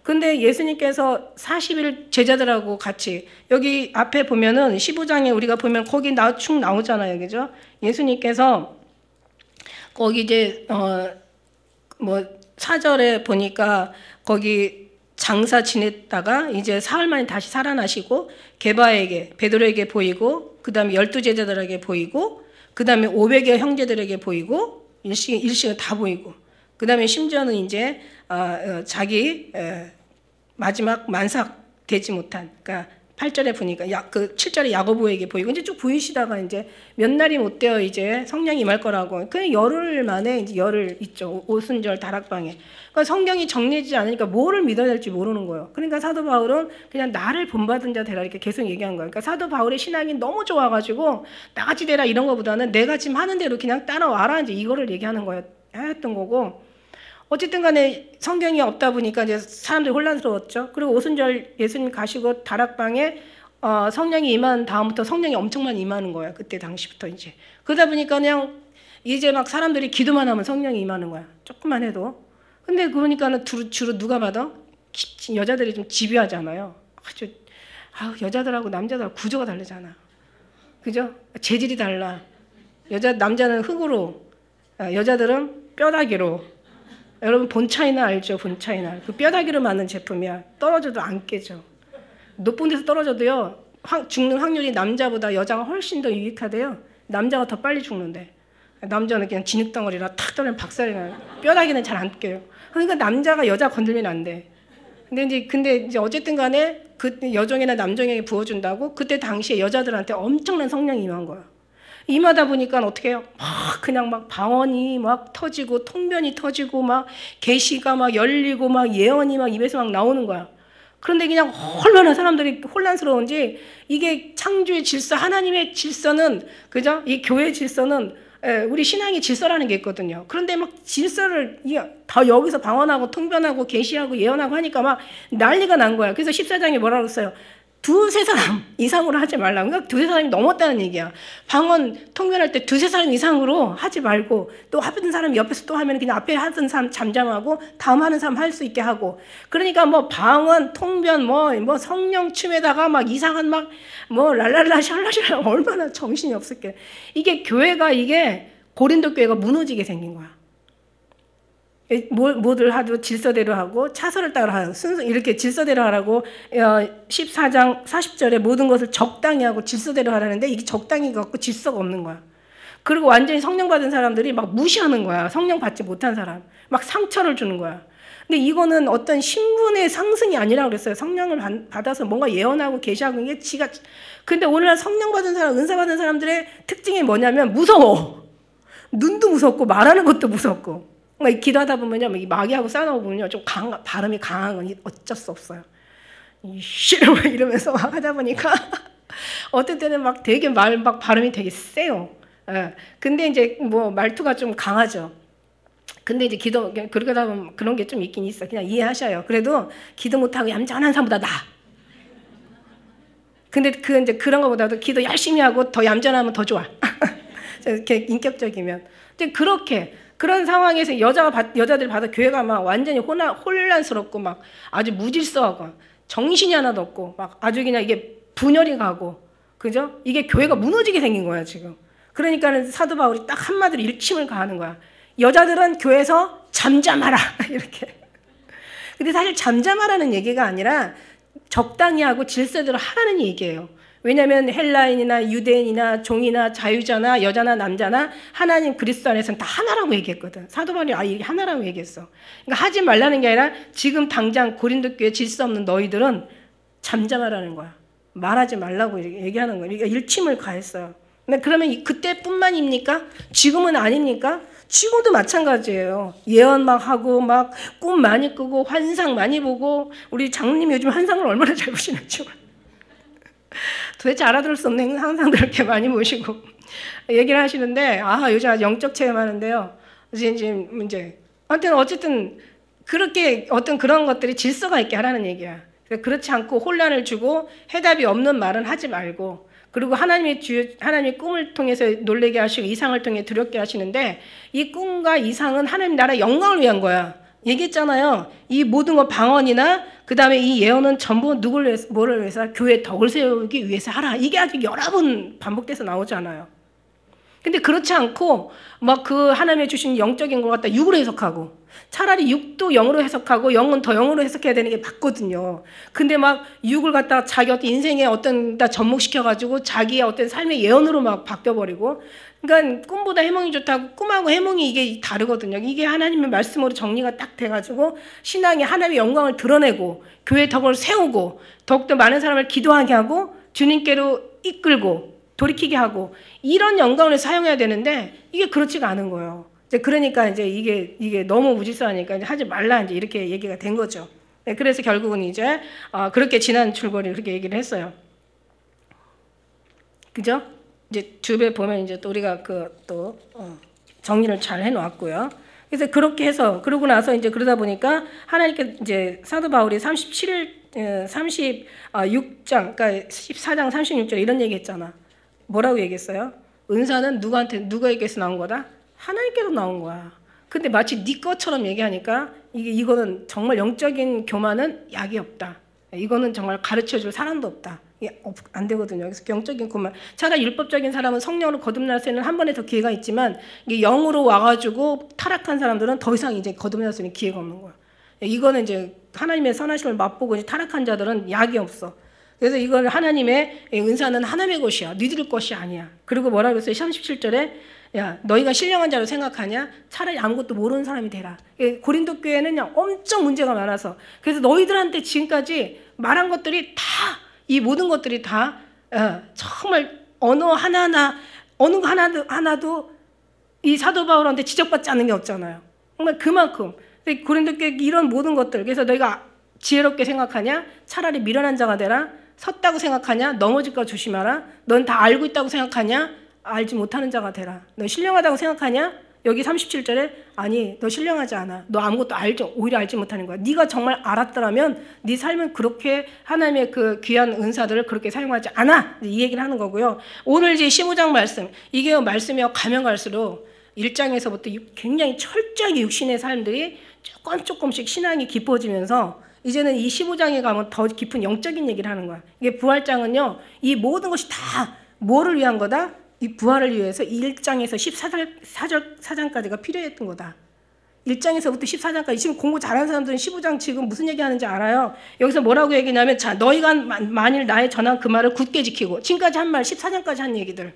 근데 예수님께서 40일 제자들하고 같이 여기 앞에 보면은 15장에 우리가 보면 거기 축 나오잖아요. 그죠? 예수님께서 거기 이제 뭐 4절에 보니까 거기 장사 지냈다가 이제 사흘 만에 다시 살아나시고 게바에게 베드로에게 보이고 그다음에 12제자들에게 보이고 그다음에 500여 형제들에게 보이고 일시에 다 보이고 그다음에 심지어는 이제 자기 마지막 만삭 되지 못한 그러니까 8절에 보니까 그 7절에 야고보에게 보이고 이제 쭉 보이시다가 이제 몇 날이 못 되어 이제 성령이 임할 거라고 그 열흘 만에 이제 열흘 있죠. 오순절 다락방에. 그러니까 성경이 정리되지 않으니까 뭐를 믿어야 될지 모르는 거예요. 그러니까 사도 바울은 그냥 나를 본받은 자 되라 이렇게 계속 얘기한 거예요. 그러니까 사도 바울의 신앙이 너무 좋아가지고 나같이 되라 이런 거보다는 내가 지금 하는 대로 그냥 따라와라 이제 이거를 얘기하는 거였던 거고. 어쨌든 간에 성경이 없다 보니까 이제 사람들이 혼란스러웠죠. 그리고 오순절 예수님 가시고 다락방에 성령이 임한 다음부터 성령이 엄청 많이 임하는 거예요. 그때 당시부터 이제. 그러다 보니까 그냥 이제 막 사람들이 기도만 하면 성령이 임하는 거야. 조금만 해도. 근데 그러니까는 주로 누가 받아? 여자들이 좀 집요하잖아요. 아주 여자들하고 남자들하고 구조가 다르잖아. 그죠? 재질이 달라. 남자는 흙으로, 여자들은 뼈다귀로. 여러분 본차이나 알죠? 본차이나. 그 뼈다귀로 만든 제품이야. 떨어져도 안 깨져. 높은 데서 떨어져도요. 죽는 확률이 남자보다 여자가 훨씬 더 유익하대요. 남자가 더 빨리 죽는데. 남자는 그냥 진흙덩어리라 탁 떨어지면 박살이 나요. 뼈다귀는 잘 안 깨요. 그러니까 남자가 여자 건들면 안 돼. 근데 이제 어쨌든 간에 그 여종이나 남종에게 부어준다고 그때 당시에 여자들한테 엄청난 성령이 임한 거야. 임하다 보니까 어떻게 해요? 그냥 막 방언이 막 터지고 통변이 터지고 막 계시가 막 열리고 막 예언이 막 입에서 막 나오는 거야. 그런데 그냥 얼마나 사람들이 혼란스러운지 이게 창조의 질서, 하나님의 질서는 그죠? 이 교회의 질서는 우리 신앙의 질서라는 게 있거든요. 그런데 막 질서를 다 여기서 방언하고 통변하고 계시하고 예언하고 하니까 막 난리가 난 거야. 그래서 14장에 뭐라고 했어요? 두세 사람 이상으로 하지 말라. 그러니까 두세 사람이 넘었다는 얘기야. 방언 통변할 때 두세 사람 이상으로 하지 말고 또 하던 사람이 옆에서 또 하면 그냥 앞에 하던 사람 잠잠하고 다음 하는 사람 할 수 있게 하고. 그러니까 뭐 방언 통변 뭐 성령 춤에다가 막 이상한 막 뭐 랄랄라 샬라샬라 얼마나 정신이 없을게. 이게 교회가 이게 고린도 교회가 무너지게 생긴 거야. 뭐들 하도 질서대로 하고 차서를 따라 하고 순서 이렇게 질서대로 하라고 14장 40절에 모든 것을 적당히 하고 질서대로 하라는데 이게 적당히 갖고 질서가 없는 거야. 그리고 완전히 성령 받은 사람들이 막 무시하는 거야. 성령 받지 못한 사람. 막 상처를 주는 거야. 근데 이거는 어떤 신분의 상승이 아니라고 그랬어요. 성령을 받아서 뭔가 예언하고 계시하고 이게 근데 오늘날 성령 받은 사람, 은사 받은 사람들의 특징이 뭐냐면 무서워. 눈도 무섭고 말하는 것도 무섭고. 그러니까 기도하다 보면요, 마귀하고 싸우다 보면요, 좀 발음이 강한 건 어쩔 수 없어요. 이러면서 하다 보니까 어떤 때는 막 되게 발음이 되게 세요. 예. 근데 이제 뭐 말투가 좀 강하죠. 근데 이제 그러다 보면 그런 게 좀 있긴 있어. 그냥 이해하셔요. 그래도 기도 못하고 얌전한 사람보다 나아. 근데 이제 그런 거보다도 기도 열심히 하고 더 얌전하면 더 좋아. 이렇게 인격적이면. 이제 그런 상황에서 여자들 받아 교회가 막 완전히 혼란스럽고 막 아주 무질서하고 정신이 하나도 없고 막 아주 그냥 이게 분열이 가고 그죠? 이게 교회가 무너지게 생긴 거야 지금. 그러니까는 사도 바울이 딱 한마디로 일침을 가하는 거야. 여자들은 교회에서 잠잠하라 이렇게. 근데 사실 잠잠하라는 얘기가 아니라 적당히 하고 질서대로 하라는 얘기예요. 왜냐하면 헬라인이나 유대인이나 종이나 자유자나 여자나 남자나 하나님 그리스도 안에서는 다 하나라고 얘기했거든. 사도 바울이 이게 하나라고 얘기했어. 그러니까 하지 말라는 게 아니라 지금 당장 고린도 교회 질서 없는 너희들은 잠잠하라는 거야. 말하지 말라고 얘기하는 거야. 그러니까 일침을 가했어요. 근데 그러면 그때뿐만입니까? 지금은 아닙니까? 지금도 마찬가지예요. 예언 막 하고 막 꿈 많이 꾸고 환상 많이 보고 우리 장로님 요즘 환상을 얼마나 잘 보시는지 도대체 알아들을 수 없는 상상들 이렇게 많이 보시고 얘기를 하시는데 요즘 아주 영적 체험하는데요. 이제 어쨌든 그렇게 어떤 그런 것들이 질서가 있게 하라는 얘기야. 그렇지 않고 혼란을 주고 해답이 없는 말은 하지 말고 그리고 하나님이 꿈을 통해서 놀라게 하시고 이상을 통해 두렵게 하시는데 이 꿈과 이상은 하나님 나라의 영광을 위한 거야. 얘기했잖아요. 이 모든 것 방언이나 그 다음에 이 예언은 전부 뭐를 위해서? 교회의 덕을 세우기 위해서 하라. 이게 아주 여러 번 반복돼서 나오잖아요. 근데 그렇지 않고 막 그 하나님이 주신 영적인 걸 갖다 육으로 해석하고 차라리 육도 영으로 해석하고 영은 더 영으로 해석해야 되는 게 맞거든요. 근데 막 육을 갖다 자기 어떤 인생의 어떤 다 접목시켜가지고 자기의 어떤 삶의 예언으로 막 바뀌어버리고 그러니까 꿈보다 해몽이 좋다고 꿈하고 해몽이 이게 다르거든요. 이게 하나님의 말씀으로 정리가 딱 돼가지고 신앙이 하나님의 영광을 드러내고 교회의 덕을 세우고 더욱더 많은 사람을 기도하게 하고 주님께로 이끌고 돌이키게 하고 이런 영광을 사용해야 되는데 이게 그렇지가 않은 거예요. 그러니까 이제 이게 너무 무질서하니까 이제 하지 말라 이제 이렇게 얘기가 된 거죠. 네, 그래서 결국은 이제 그렇게 지난 줄거리 그렇게 얘기를 했어요. 그죠? 이제 주변에 보면 이제 또 우리가 또 정리를 잘 해놓았고요. 그래서 그렇게 해서 그러고 나서 이제 그러다 보니까 하나님께 이제 사도 바울이 36장 그러니까 14장 36절 이런 얘기했잖아. 뭐라고 얘기했어요? 은사는 누구에게서 나온 거다? 하나님께서 나온 거야. 근데 마치 네 것처럼 얘기하니까 이거는 정말 영적인 교만은 약이 없다. 이거는 정말 가르쳐줄 사람도 없다. 이게 안 되거든요. 그래서 영적인 교만. 차라리 율법적인 사람은 성령으로 거듭날 수 있는 한 번에 더 기회가 있지만 이게 영으로 와가지고 타락한 사람들은 더 이상 이제 거듭날 수 있는 기회가 없는 거야. 이거는 이제 하나님의 선하심을 맛보고 이제 타락한 자들은 약이 없어. 그래서 이걸 하나님의 은사는 하나님의 것이야. 너희들 것이 아니야. 그리고 뭐라고 했어요? 37절에 야, 너희가 신령한 자로 생각하냐? 차라리 아무것도 모르는 사람이 되라. 고린도 교회는 엄청 문제가 많아서 그래서 너희들한테 지금까지 말한 것들이 다 이 모든 것들이 다 정말 언어 하나하나 어느 거 하나도 이 사도 바울한테 지적받지 않는 게 없잖아요. 정말 그만큼 고린도 교회 이런 모든 것들 그래서 너희가 지혜롭게 생각하냐? 차라리 미련한 자가 되라. 섰다고 생각하냐? 넘어질까 조심하라. 넌 다 알고 있다고 생각하냐? 알지 못하는 자가 되라. 너 신령하다고 생각하냐? 여기 37절에 아니 너 신령하지 않아. 너 아무것도 오히려 알지 못하는 거야. 네가 정말 알았더라면 네 삶은 그렇게 하나님의 그 귀한 은사들을 그렇게 사용하지 않아. 이 얘기를 하는 거고요. 오늘 이제 15장 말씀 이게 말씀이 가면 갈수록 1장에서부터 굉장히 철저하게 육신의 삶들이 조금씩 신앙이 깊어지면서 이제는 이 15장에 가면 더 깊은 영적인 얘기를 하는 거야. 이게 부활장은요. 이 모든 것이 다 뭐를 위한 거다? 이 부활을 위해서 1장에서 14장까지가 필요했던 거다. 1장에서부터 14장까지 지금 공부 잘하는 사람들은 15장 지금 무슨 얘기하는지 알아요. 여기서 뭐라고 얘기냐면 자 너희가 만일 나의 전한 그 말을 굳게 지키고 지금까지 한 말 14장까지 한 얘기들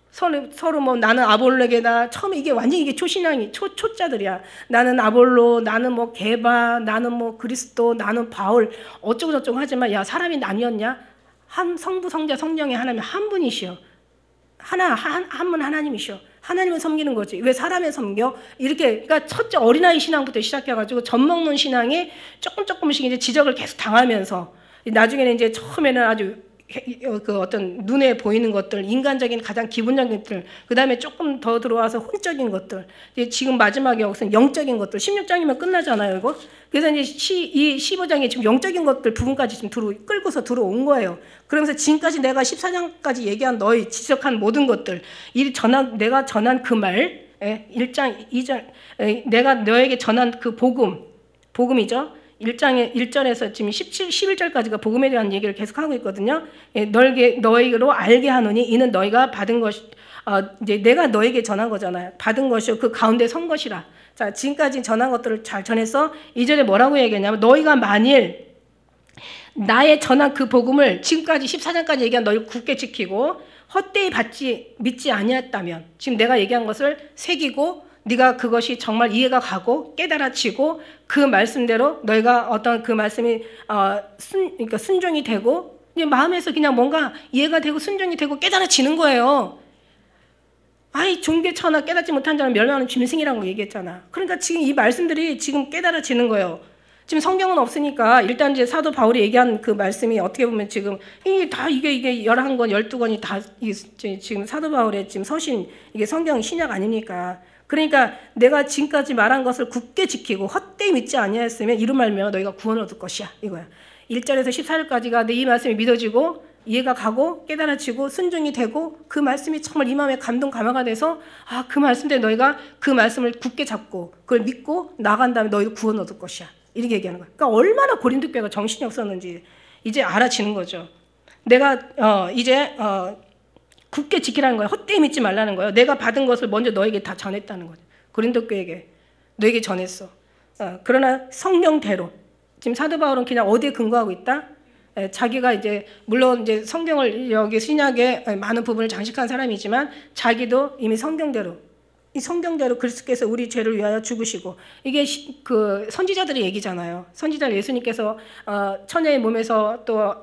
서로 뭐 나는 아볼로게다 처음에 이게 완전히 이게 초신앙이 초자들이야. 나는 아볼로 나는 뭐 게바 나는 뭐 그리스도 나는 바울 어쩌고 저쩌고 하지만 야 사람이 나뉘었냐? 한 성부 성자 성령의 하나님 한 분이시여. 한 분 하나님이셔. 하나님을 섬기는 거지. 왜 사람을 섬겨? 이렇게, 그러니까 첫째 어린아이 신앙부터 시작해가지고 젖먹는 신앙이 조금씩 이제 지적을 계속 당하면서 나중에는 이제 처음에는 아주 그 어떤 눈에 보이는 것들, 인간적인 가장 기본적인 것들, 그 다음에 조금 더 들어와서 혼적인 것들, 이제 지금 마지막에 여기서는 영적인 것들, 16장이면 끝나잖아요, 이거. 그래서 이제 이 15장에 지금 영적인 것들 부분까지 지금 끌고서 들어온 거예요. 그러면서 지금까지 내가 14장까지 얘기한 너희 지적한 모든 것들, 내가 전한 그 말, 1장, 2장, 내가 너에게 전한 그 복음이죠. 1장의 1절에서 지금 11절까지가 복음에 대한 얘기를 계속하고 있거든요. 너희로 알게 하노니 이는 너희가 받은 것이 이제 내가 너에게 전한 거잖아요. 받은 것이요 그 가운데 선 것이라. 자, 지금까지 전한 것들을 잘 전해서 2절에 뭐라고 얘기했냐면 너희가 만일 나의 전한 그 복음을 지금까지 14장까지 얘기한 너희를 굳게 지키고 헛되이 믿지 아니했다면 지금 내가 얘기한 것을 새기고 네가 그것이 정말 이해가 가고 깨달아지고 그 말씀대로 너희가 어떤 그 말씀이 그러니까 순종이 되고 마음에서 그냥 뭔가 이해가 되고 순종이 되고 깨달아지는 거예요. 아이 종교천하 깨닫지 못한 자는 멸망하는 짐승이라고 얘기했잖아. 그러니까 지금 이 말씀들이 지금 깨달아지는 거예요. 지금 성경은 없으니까 일단 이제 사도 바울이 얘기한 그 말씀이 어떻게 보면 지금 이게 11권, 12권이 다 지금 사도 바울의 지금 서신 이게 성경 신약 아닙니까? 그러니까 내가 지금까지 말한 것을 굳게 지키고 헛되이 믿지 아니하였으면 이런 말이면 너희가 구원을 얻을 것이야. 이거야. 1절에서 14절까지가 내 이 말씀이 믿어지고 이해가 가고 깨달아지고 순종이 되고 그 말씀이 정말 이 마음에 감동 감화가 돼서 그 말씀대로 너희가 그 말씀을 굳게 잡고 그걸 믿고 나간 다음에 너희도 구원을 얻을 것이야. 이렇게 얘기하는 거야. 그러니까 얼마나 고린도 교회가 정신이 없었는지 이제 알아지는 거죠. 내가 이제 굳게 지키라는 거예요. 헛되이 믿지 말라는 거예요. 내가 받은 것을 먼저 너에게 다 전했다는 거죠. 고린도 교회에게 너에게 전했어. 그러나 성경대로 지금 사도 바울은 그냥 어디에 근거하고 있다? 자기가 이제 물론 이제 성경을 여기 신약에 많은 부분을 장식한 사람이지만 자기도 이미 성경대로 이 성경대로 그리스도께서 우리 죄를 위하여 죽으시고 이게 그 선지자들의 얘기잖아요. 선지자 예수님께서 처녀의 몸에서 또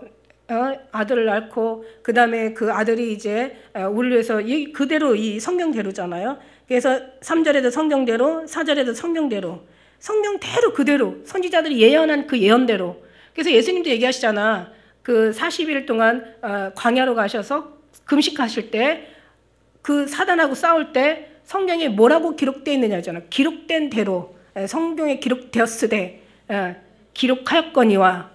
아들을 낳고 그 다음에 그 아들이 이제 우리를 위해서 그대로 이 성경대로잖아요. 그래서 3절에도 성경대로 4절에도 성경대로 그대로 선지자들이 예언한 그 예언대로. 그래서 예수님도 얘기하시잖아. 그 40일 동안 광야로 가셔서 금식하실 때 그 사단하고 싸울 때 성경에 뭐라고 기록되어 있느냐잖아. 기록된 대로 성경에 기록되었으되 기록하였거니와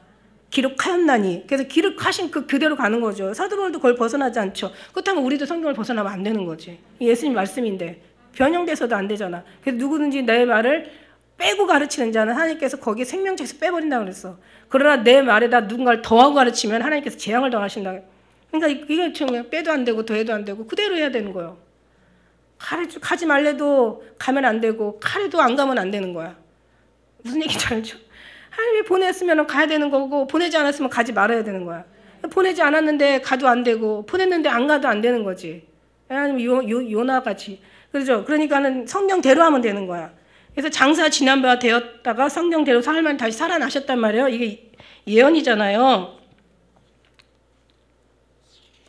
기록하였나니. 그래서 기록하신 그대로 가는 거죠. 사도 바울도 그걸 벗어나지 않죠. 그렇다면 우리도 성경을 벗어나면 안 되는 거지. 예수님 말씀인데. 변형돼서도 안 되잖아. 그래서 누구든지 내 말을 빼고 가르치는 자는 하나님께서 거기에 생명체에서 빼버린다고 그랬어. 그러나 내 말에다 누군가를 더하고 가르치면 하나님께서 재앙을 더하신다. 그러니까 이게 좀 빼도 안 되고 더해도 안 되고 그대로 해야 되는 거예요. 가지 말래도 가면 안 되고 가래도 안 가면 안 되는 거야. 무슨 얘기인지 알죠? 하나님이 보냈으면 가야 되는 거고 보내지 않았으면 가지 말아야 되는 거야. 보내지 않았는데 가도 안 되고 보냈는데 안 가도 안 되는 거지. 하나님 요나같이. 그렇죠? 그러니까는 성경대로 하면 되는 거야. 그래서 장사 지난 바 되었다가 성경대로 살만 다시 살아나셨단 말이에요. 이게 예언이잖아요.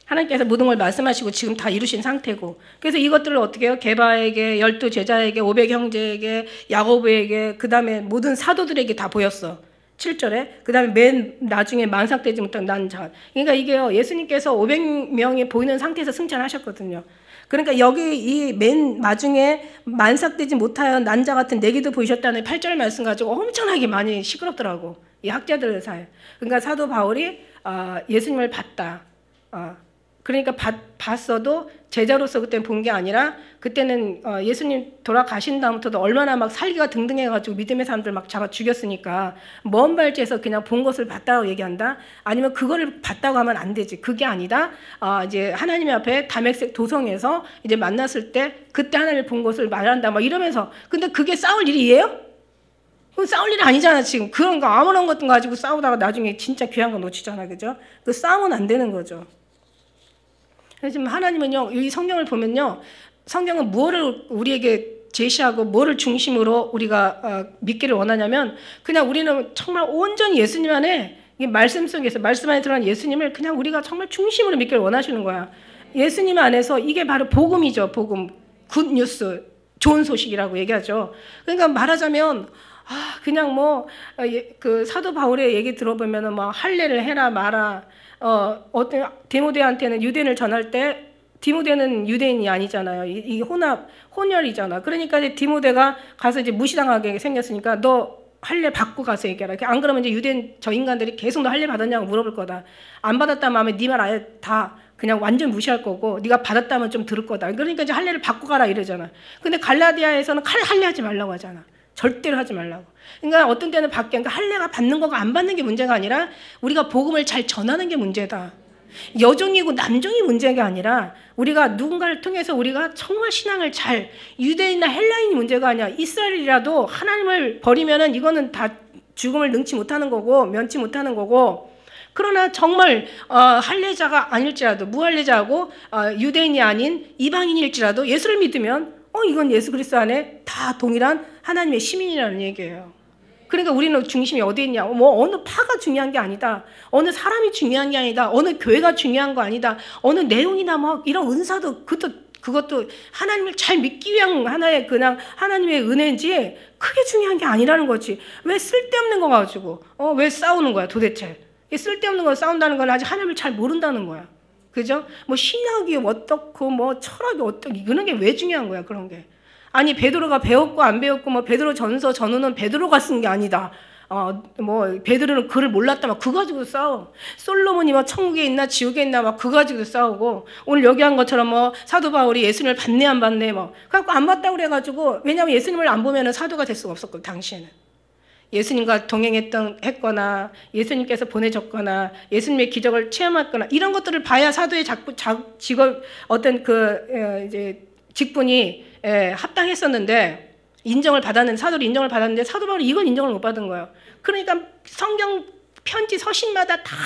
하나님께서 모든 걸 말씀하시고 지금 다 이루신 상태고. 그래서 이것들을 어떻게 해요? 게바에게, 12제자에게, 500형제에게, 야고보에게, 그 다음에 모든 사도들에게 다 보였어. 7절에. 그 다음에 맨 나중에 만삭되지 못한 난자. 그러니까 이게요, 예수님께서 500명이 보이는 상태에서 승천하셨거든요. 그러니까 여기 이 맨 마중에 만삭되지 못하여 난자 같은 내기도 보이셨다는 8절 말씀 가지고 엄청나게 많이 시끄럽더라고. 이 학자들 사이에. 그러니까 사도 바울이 예수님을 봤다. 그러니까 봤어도 제자로서 그때는 본 게 아니라 그때는 예수님 돌아가신 다음부터도 얼마나 막 살기가 등등해가지고 믿음의 사람들 막 잡아 죽였으니까 먼 발치에서 그냥 본 것을 봤다고 얘기한다? 아니면 그거를 봤다고 하면 안 되지. 그게 아니다. 이제 하나님 앞에 다메섹 도성에서 이제 만났을 때 그때 하나님을 본 것을 말한다. 막 이러면서. 근데 그게 싸울 일이에요? 그건 싸울 일이 아니잖아, 지금. 그런 거 아무런 것도 가지고 싸우다가 나중에 진짜 귀한 거 놓치잖아. 그죠? 그 싸우면 안 되는 거죠. 지금 하나님은요, 이 성경을 보면요, 성경은 무엇을 우리에게 제시하고 뭐를 중심으로 우리가 믿기를 원하냐면 그냥 우리는 정말 온전히 예수님 안에 이 말씀 속에서 말씀 안에 들어간 예수님을 그냥 우리가 정말 중심으로 믿기를 원하시는 거야. 예수님 안에서 이게 바로 복음이죠. 복음, 굿뉴스, 좋은 소식이라고 얘기하죠. 그러니까 말하자면 그냥 뭐 그 사도 바울의 얘기 들어보면은 뭐 할례를 해라 마라. 어떤 디모데한테는 유대인을 전할 때 디모데는 유대인이 아니잖아요. 이 혼혈이잖아. 그러니까 이제 디모데가 가서 이제 무시당하게 생겼으니까 너 할례 받고 가서 얘기하라. 안 그러면 이제 유대인 저 인간들이 계속 너 할례 받았냐고 물어볼 거다. 안 받았다면 아마 네 말 아예 다 그냥 완전 무시할 거고 네가 받았다면 좀 들을 거다. 그러니까 이제 할례를 받고 가라 이러잖아. 근데 갈라디아에서는 할례하지 말라고 하잖아. 절대로 하지 말라고. 그러니까 어떤 때는 그러니까 할례가 받는 거가 안 받는 게 문제가 아니라 우리가 복음을 잘 전하는 게 문제다. 여종이고 남종이 문제가 아니라 우리가 누군가를 통해서 우리가 정말 신앙을 잘 유대인이나 헬라인이 문제가 아니야. 이스라엘이라도 하나님을 버리면은 이거는 다 죽음을 능치 못하는 거고 면치 못하는 거고 그러나 정말 할례자가 아닐지라도 무할례자하고 유대인이 아닌 이방인일지라도 예수를 믿으면 이건 예수 그리스도 안에 다 동일한 하나님의 시민이라는 얘기예요. 그러니까 우리는 중심이 어디에 있냐? 뭐 어느 파가 중요한 게 아니다. 어느 사람이 중요한 게 아니다. 어느 교회가 중요한 거 아니다. 어느 내용이나 뭐 이런 은사도 그것도 하나님을 잘 믿기 위한 하나의 그냥 하나님의 은혜인지 크게 중요한 게 아니라는 거지. 왜 쓸데없는 거 가지고 왜 싸우는 거야 도대체? 쓸데없는 거 싸운다는 건 아직 하나님을 잘 모른다는 거야. 그죠? 뭐 신학이 어떻고 뭐 철학이 어떻고 그런 게 왜 중요한 거야 그런 게. 아니 베드로가 배웠고 안 배웠고 뭐 베드로 전서 전후는 베드로가 쓴 게 아니다. 뭐 베드로는 글을 몰랐다 막 그거 가지고 싸워. 솔로몬이 막 천국에 있나 지옥에 있나 막 그거 가지고 싸우고 오늘 여기 한 것처럼 뭐 사도 바울이 예수님을 받네 안 받네 뭐 그래갖고 안 받다고 그래가지고 왜냐하면 예수님을 안 보면은 사도가 될 수가 없었거든 당시에는. 예수님과 했거나 예수님께서 보내줬거나 예수님의 기적을 체험했거나 이런 것들을 봐야 사도의 직업 어떤 이제 직분이 합당했었는데 사도를 인정을 받았는데 사도 바울이 이건 인정을 못 받은 거예요. 그러니까 성경 편지 서신마다 다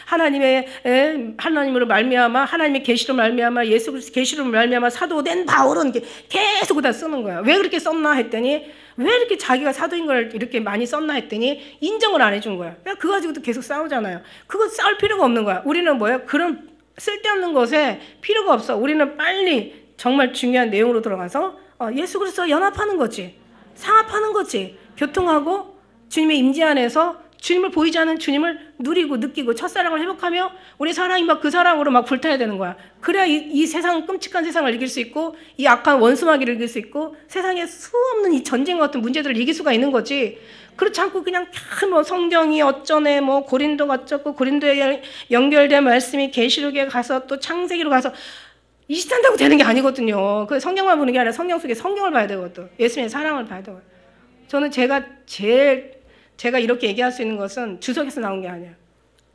하나님으로 말미암아 하나님의 계시로 말미암아 예수 그리스도 계시로 말미암아 사도된 바울은 계속 그다 쓰는 거예요. 왜 그렇게 썼나 했더니 왜 이렇게 자기가 사도인 걸 이렇게 많이 썼나 했더니 인정을 안 해준 거야. 그거 가지고도 계속 싸우잖아요. 그거 싸울 필요가 없는 거야. 우리는 뭐예요? 그런 쓸데없는 것에 필요가 없어. 우리는 빨리 정말 중요한 내용으로 들어가서 예수 그리스도와 연합하는 거지. 상합하는 거지. 교통하고 주님의 임재 안에서 주님을 보이지 않는 주님을 누리고 느끼고 첫사랑을 회복하며 우리 사랑이 막 그 사랑으로 막 불타야 되는 거야. 그래야 이 세상 끔찍한 세상을 이길 수 있고 이 악한 원수마귀를 이길 수 있고 세상에 수없는 이 전쟁 같은 문제들을 이길 수가 있는 거지. 그렇지 않고 그냥 뭐 성경이 어쩌네 뭐 고린도가 어쩌고 고린도에 연결된 말씀이 계시록에 가서 또 창세기로 가서 이짓한다고 되는 게 아니거든요. 그 성경만 보는 게 아니라 성경 속에 성경을 봐야 되거든. 예수님의 사랑을 봐야 되거든. 저는 제가 이렇게 얘기할 수 있는 것은 주석에서 나온 게 아니에요.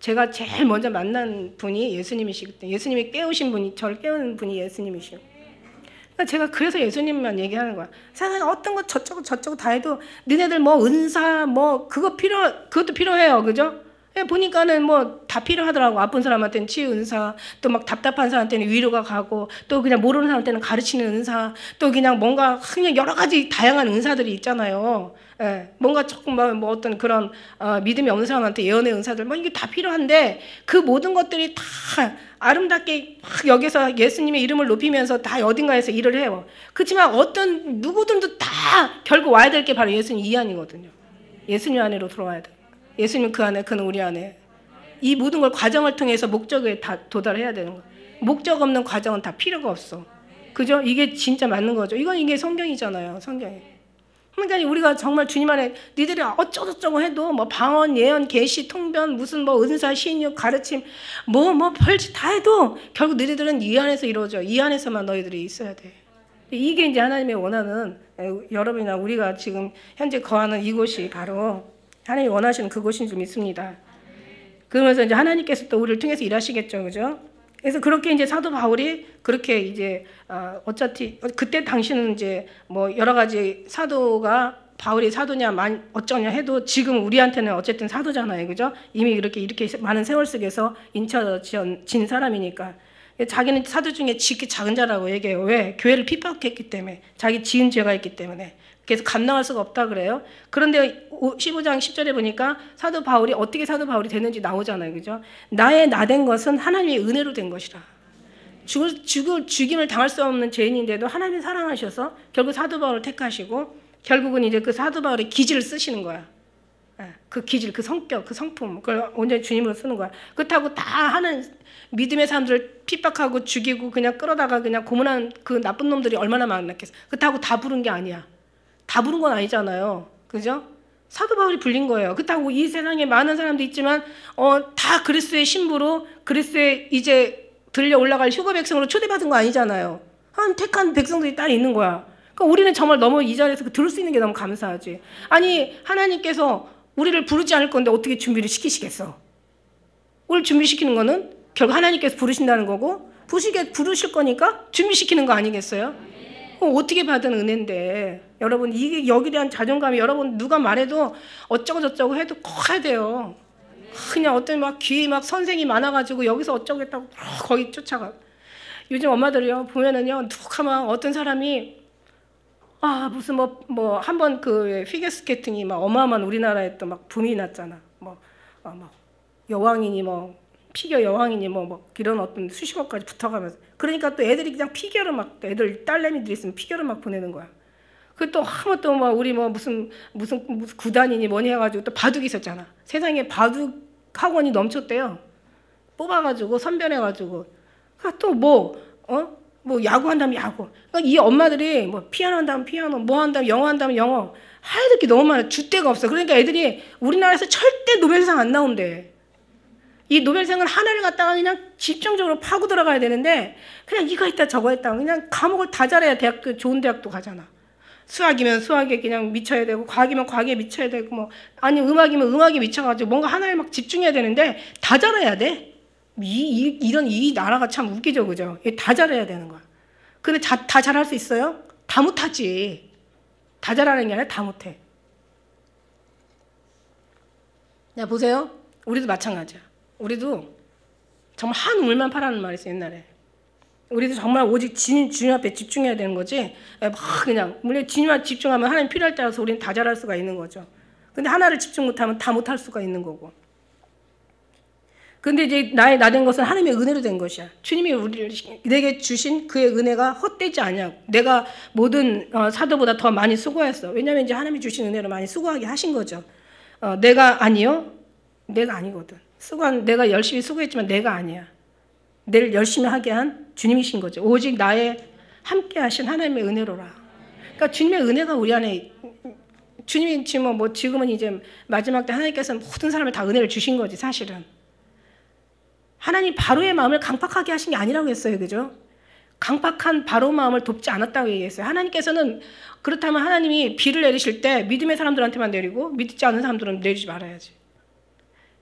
제가 제일 먼저 만난 분이 예수님이시기 때문에, 예수님이 깨우신 분이, 저를 깨우는 분이 예수님이시고. 그러니까 제가 그래서 예수님만 얘기하는 거야. 세상에 어떤 거 저쩌고 다 해도 너네들 뭐 은사 뭐 그것도 필요해요. 그죠? 보니까는 뭐 다 필요하더라고. 아픈 사람한테는 치유 은사, 또 막 답답한 사람한테는 위로가 가고, 또 그냥 모르는 사람한테는 가르치는 은사, 또 그냥 뭔가 그냥 여러 가지 다양한 은사들이 있잖아요. 예, 뭔가 조금 뭐 어떤 그런 믿음이 없는 사람한테 예언의 은사들 뭐 이게 다 필요한데, 그 모든 것들이 다 아름답게 막 여기서 예수님의 이름을 높이면서 다 어딘가에서 일을 해요. 그렇지만 어떤 누구든도 다 결국 와야 될 게 바로 예수님 이 안이거든요. 예수님 안으로 들어와야 돼. 예수님 그 안에, 그는 우리 안에. 이 모든 걸 과정을 통해서 목적에 다 도달해야 되는 거예요. 목적 없는 과정은 다 필요가 없어. 그죠? 이게 진짜 맞는 거죠. 이게 성경이잖아요. 성경이. 그러니까 우리가 정말 주님 안에 니들이 어쩌고저쩌고 해도 뭐 방언, 예언, 계시, 통변, 무슨 뭐 은사, 신유, 가르침 뭐 별짓 다 해도 결국 너희들은 이 안에서 이루어져. 이 안에서만 너희들이 있어야 돼. 이게 이제 하나님의 원하는, 여러분이나 우리가 지금 현재 거하는 이곳이 바로 하나님이 원하시는 그곳인 줄 믿습니다. 그러면서 이제 하나님께서 또 우리를 통해서 일하시겠죠, 그죠? 그래서 그렇게 이제 사도 바울이 그렇게 이제 어차피 그때 당시는 이제 뭐 여러 가지 사도가 바울이 사도냐 어쩌냐 해도 지금 우리한테는 어쨌든 사도잖아요, 그죠? 이미 이렇게 많은 세월 속에서 인쳐진 사람이니까. 자기는 사도 중에 지극히 작은 자라고 얘기해요. 왜? 교회를 핍박했기 때문에, 자기 지은 죄가 있기 때문에. 그래서 감당할 수가 없다 그래요. 그런데 15장 10절에 보니까 사도 바울이 어떻게 사도 바울이 됐는지 나오잖아요. 그죠? 나의 나된 것은 하나님의 은혜로 된 것이라. 죽임을 당할 수 없는 죄인인데도 하나님이 사랑하셔서 결국 사도 바울을 택하시고, 결국은 이제 그 사도 바울의 기질을 쓰시는 거야. 그 기질, 그 성격, 그 성품, 그걸 온전히 주님으로 쓰는 거야. 그렇다고 다 하는 믿음의 사람들을 핍박하고 죽이고 그냥 끌어다가 그냥 고문한 그 나쁜 놈들이 얼마나 많았겠어. 그렇다고 다 부른 게 아니야. 다 부른 건 아니잖아요. 그죠? 사도 바울이 불린 거예요. 그렇다고 이 세상에 많은 사람도 있지만 다 그리스도의 신부로 그리스도의 이제 들려 올라갈 휴거 백성으로 초대받은 거 아니잖아요. 한 택한 백성들이 따로 있는 거야. 그러니까 우리는 정말 너무 이 자리에서 들을 수 있는 게 너무 감사하지. 아니 하나님께서 우리를 부르지 않을 건데 어떻게 준비를 시키시겠어? 우리를 준비시키는 거는 결국 하나님께서 부르신다는 거고, 부르실 거니까 준비시키는 거 아니겠어요? 어떻게 받은 은혜인데. 여러분 이게 여기에 대한 자존감이, 여러분 누가 말해도 어쩌고 저쩌고 해도 커야 돼요. 그냥 어떤 막 귀에 막 선생이 많아가지고 여기서 어쩌고 했다고 거기 쫓아가. 요즘 엄마들이요 보면은요, 누가 막 어떤 사람이 무슨 뭐 한번 그 피겨스케이팅이 막 어마어마한 우리나라에 또 막 붐이 났잖아. 막 여왕이니 뭐 피겨 여왕이니 뭐 이런 어떤 수십억까지 붙어가면서. 그러니까 또 애들이 그냥 피겨를 막, 애들 딸내미들이 있으면 피겨를 막 보내는 거야. 그 또 하면 또 뭐 우리 뭐 무슨 구단이니 뭐니 해가지고 또 바둑이 있었잖아. 세상에 바둑 학원이 넘쳤대요. 뽑아가지고 선별해가지고. 그러니까 또 뭐 야구 한다면 야구. 그러니까 이 엄마들이 뭐 피아노 한다면 피아노, 뭐 한다면 영어 한다면 영어. 해야 될 게 너무 많아. 줏대가 없어. 그러니까 애들이 우리나라에서 절대 노벨상 안 나온대. 이 노벨상은 하나를 갖다가 그냥 집중적으로 파고 들어가야 되는데, 그냥 이거 했다 저거 했다 그냥 과목을 다 잘해야 좋은 대학도 가잖아. 수학이면 수학에 그냥 미쳐야 되고, 과학이면 과학에 미쳐야 되고, 뭐 아니 음악이면 음악에 미쳐가지고 뭔가 하나에 막 집중해야 되는데 다 잘해야 돼. 이 나라가 참 웃기죠, 그죠? 다 잘해야 되는 거야. 근데 다 잘할 수 있어요? 다 못하지. 다 잘하는 게 아니라 다 못해. 야 보세요. 우리도 마찬가지야. 우리도 정말 한 울만 파라는 말이 있어 옛날에. 우리도 정말 오직 주님 앞에 집중해야 되는 거지. 막 그냥 물론 주님만 집중하면 하나님 필요할 때라서 우리는 다 잘할 수가 있는 거죠. 근데 하나를 집중 못하면 다 못할 수가 있는 거고. 근데 이제 나된 것은 하나님의 은혜로 된 것이야. 주님이 내게 주신 그의 은혜가 헛되지 않냐고. 내가 모든 사도보다 더 많이 수고했어. 왜냐하면 이제 하나님이 주신 은혜로 많이 수고하게 하신 거죠. 내가 아니거든. 내가 열심히 수고했지만 내가 아니야. 내를 열심히 하게 한 주님이신 거죠. 오직 나의 함께 하신 하나님의 은혜로라. 그러니까 주님의 은혜가 우리 안에, 주님이 지금은 이제 마지막 때 하나님께서 모든 사람을 다 은혜를 주신 거지 사실은. 하나님 바로의 마음을 강팍하게 하신 게 아니라고 했어요. 그죠? 강팍한 바로 마음을 돕지 않았다고 얘기했어요. 하나님께서는 그렇다면 하나님이 비를 내리실 때 믿음의 사람들한테만 내리고 믿지 않은 사람들은 내리지 말아야지.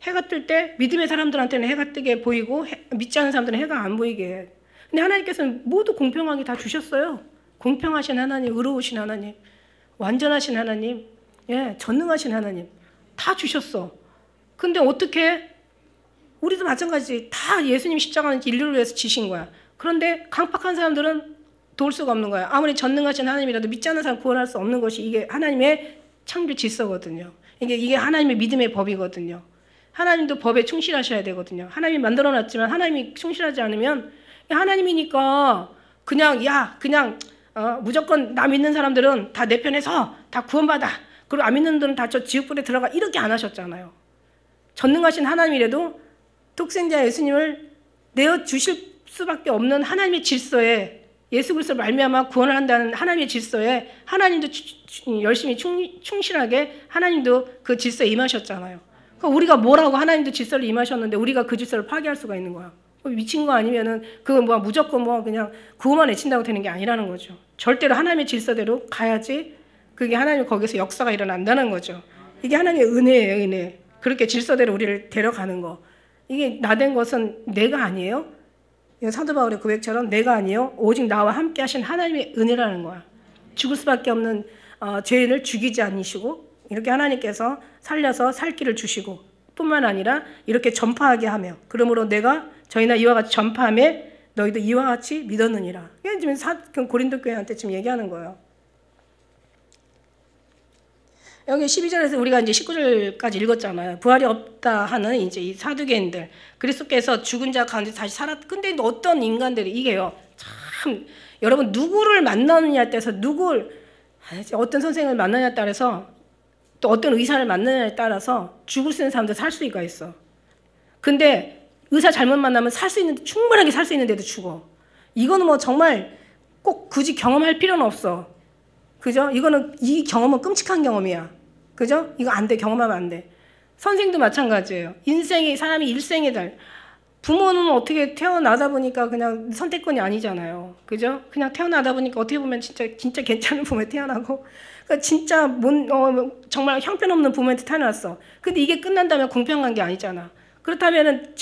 해가 뜰 때 믿음의 사람들한테는 해가 뜨게 보이고 믿지 않은 사람들은 해가 안 보이게 해. 근데 하나님께서는 모두 공평하게 다 주셨어요. 공평하신 하나님, 의로우신 하나님, 완전하신 하나님, 예, 전능하신 하나님 다 주셨어. 근데 어떻게 우리도 마찬가지 다 예수님 십자가는 인류를 위해서 지신 거야. 그런데 강팍한 사람들은 도울 수가 없는 거야. 아무리 전능하신 하나님이라도 믿지 않는 사람 구원할 수 없는 것이 이게 하나님의 창조 질서거든요. 이게 하나님의 믿음의 법이거든요. 하나님도 법에 충실하셔야 되거든요. 하나님이 만들어놨지만 하나님이 충실하지 않으면 하나님이니까 그냥 무조건 나 믿는 사람들은 다 내 편에 서 다 구원받아. 그리고 안 믿는 분들은 다 저 지옥불에 들어가. 이렇게 안 하셨잖아요. 전능하신 하나님이라도 독생자 예수님을 내어주실 수밖에 없는 하나님의 질서에 예수 그리스도를 말미암아 구원을 한다는 하나님의 질서에 하나님도 열심히 충실하게 하나님도 그 질서에 임하셨잖아요. 그러니까 우리가 뭐라고 하나님도 질서를 임하셨는데 우리가 그 질서를 파괴할 수가 있는 거야. 미친 거 아니면은 그거 무조건 그냥 구호만 외친다고 되는 게 아니라는 거죠. 절대로 하나님의 질서대로 가야지 그게 하나님 거기서 역사가 일어난다는 거죠. 이게 하나님의 은혜예요, 은혜. 그렇게 질서대로 우리를 데려가는 거. 이게 나된 것은 내가 아니에요. 사도 바울의 고백처럼 내가 아니에요. 오직 나와 함께 하신 하나님의 은혜라는 거야. 죽을 수밖에 없는 죄인을 죽이지 않으시고 이렇게 하나님께서 살려서 살 길을 주시고 뿐만 아니라 이렇게 전파하게 하며 그러므로 내가 저희나 이와 같이 전파하며 너희도 이와 같이 믿었느니라. 이게 지금 고린도 교회한테 지금 얘기하는 거예요. 여기 12절에서 우리가 이제 19절까지 읽었잖아요. 부활이 없다 하는 이제 이 사두개인들. 그리스도께서 죽은 자 가운데 다시 살았. 근데 어떤 인간들이 이게요. 참 여러분 누구를 만나느냐에 따라서 어떤 선생을 만나느냐에 따라서 또 어떤 의사를 만나느냐에 따라서 죽을 수 있는 사람도 살 수가 있어. 근데 의사 잘못 만나면 충분하게 살 수 있는데도 죽어. 이거는 정말 꼭 굳이 경험할 필요는 없어. 그죠? 이 경험은 끔찍한 경험이야. 그죠? 이거 안 돼. 경험하면 안 돼. 선생도 마찬가지예요. 사람이 일생이다. 부모는 어떻게 태어나다 보니까 그냥 선택권이 아니잖아요. 그죠? 그냥 태어나다 보니까 어떻게 보면 진짜 괜찮은 부모에 태어나고, 그러니까 진짜 정말 형편없는 부모한테 태어났어. 근데 이게 끝난다면 공평한 게 아니잖아. 그렇다면은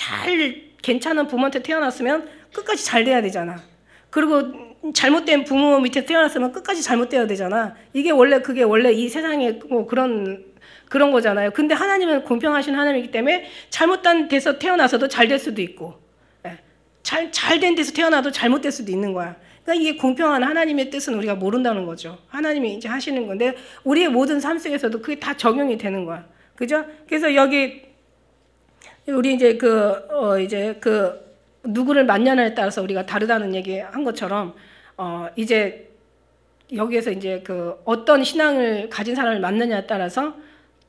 괜찮은 부모한테 태어났으면 끝까지 잘 돼야 되잖아. 그리고 잘못된 부모 밑에 태어났으면 끝까지 잘못돼야 되잖아. 그게 원래 이 세상에 그런 거잖아요. 근데 하나님은 공평하신 하나님이기 때문에 잘못된 데서 태어나서도 잘 될 수도 있고, 잘된 데서 태어나도 잘못될 수도 있는 거야. 그러니까 이게 공평한 하나님의 뜻은 우리가 모른다는 거죠. 하나님이 이제 하시는 건데 우리의 모든 삶 속에서도 그게 다 적용이 되는 거야. 그죠? 그래서 여기 우리 이제 누구를 만나냐에 따라서 우리가 다르다는 얘기 한 것처럼 이제 여기에서 이제 어떤 신앙을 가진 사람을 만나냐에 따라서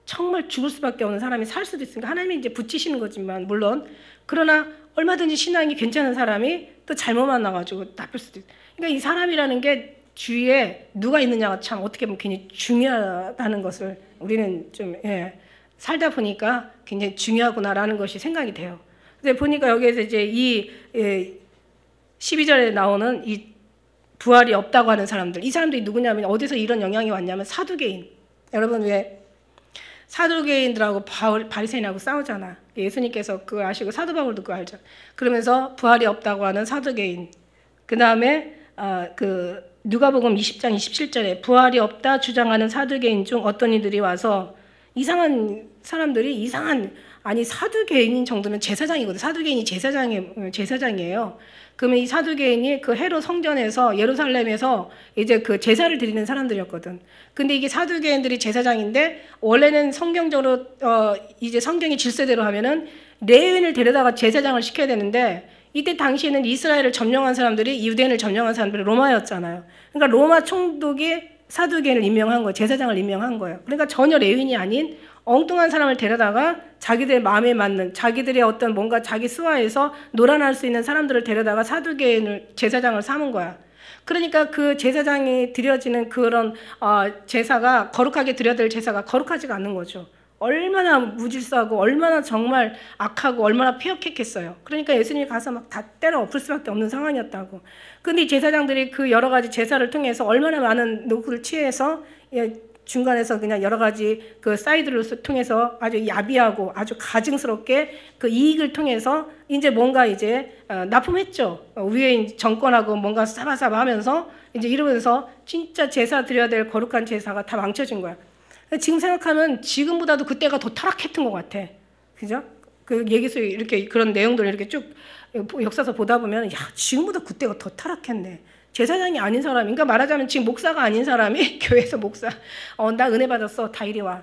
정말 죽을 수밖에 없는 사람이 살 수도 있으니까 하나님이 이제 붙이시는 거지만 물론 그러나 얼마든지 신앙이 괜찮은 사람이 또 잘못 만나가지고 나쁠 수도 있어. 그러니까 이 사람이라는 게 주위에 누가 있느냐가 참 어떻게 보면 굉장히 중요하다는 것을 우리는 좀 살다 보니까 굉장히 중요하구나라는 것이 생각이 돼요. 근데 보니까 여기에서 이제 이 12절에 나오는 이 부활이 없다고 하는 사람들, 이 사람들이 누구냐면 어디서 이런 영향이 왔냐면 사두개인. 여러분 왜 사두개인들하고 바리새인하고 싸우잖아. 예수님께서 그걸 아시고 사도 바울도 그거 알죠. 그러면서 부활이 없다고 하는 사두개인. 그 다음에 누가복음 20장 27절에 부활이 없다 주장하는 사두개인 중 어떤 이들이 와서 이상한 사람들이 사두개인인 정도면 제사장이거든. 사두개인이 제사장이에요. 그러면 이 사두개인이 그 헤롯 성전에서 예루살렘에서 이제 그 제사를 드리는 사람들이었거든. 근데 이게 사두개인들이 제사장인데 원래는 성경적으로 이제 성경의 질서대로 하면은 레위인을 데려다가 제사장을 시켜야 되는데 이때 당시에는 이스라엘을 점령한 사람들이 유대인을 점령한 사람들이 로마였잖아요. 그러니까 로마 총독이 사두개인을 임명한 거예요. 제사장을 임명한 거예요. 그러니까 전혀 레위인이 아닌 엉뚱한 사람을 데려다가 자기들의 마음에 맞는 자기들의 어떤 뭔가 자기 수하에서 놀아날 수 있는 사람들을 데려다가 사두개인을 제사장을 삼은 거야. 그러니까 그 제사장이 드려지는 그런 제사가 거룩하게 드려야 될 제사가 거룩하지가 않는 거죠. 얼마나 무질서하고 얼마나 정말 악하고 얼마나 폐역했겠어요. 그러니까 예수님이 가서 막 다 때려 엎을 수밖에 없는 상황이었다고. 근데 이 제사장들이 그 여러 가지 제사를 통해서 얼마나 많은 노고를 취해서 중간에서 그냥 여러 가지 그 사이드를 통해서 아주 야비하고 아주 가증스럽게 그 이익을 통해서 이제 뭔가 이제 납품했죠. 위에 정권하고 뭔가 싸바싸바 하면서 이제 이러면서 진짜 제사 드려야 될 거룩한 제사가 다 망쳐진 거야. 지금 생각하면 지금보다도 그때가 더 타락했던 것 같아. 그죠? 그 얘기 속에 이렇게 그런 내용들을 이렇게 쭉 역사서 보다 보면 야, 지금보다 그때가 더 타락했네. 제사장이 아닌 사람이, 그러니까 말하자면 지금 목사가 아닌 사람이 교회에서 목사, 나 은혜 받았어, 다 이리 와.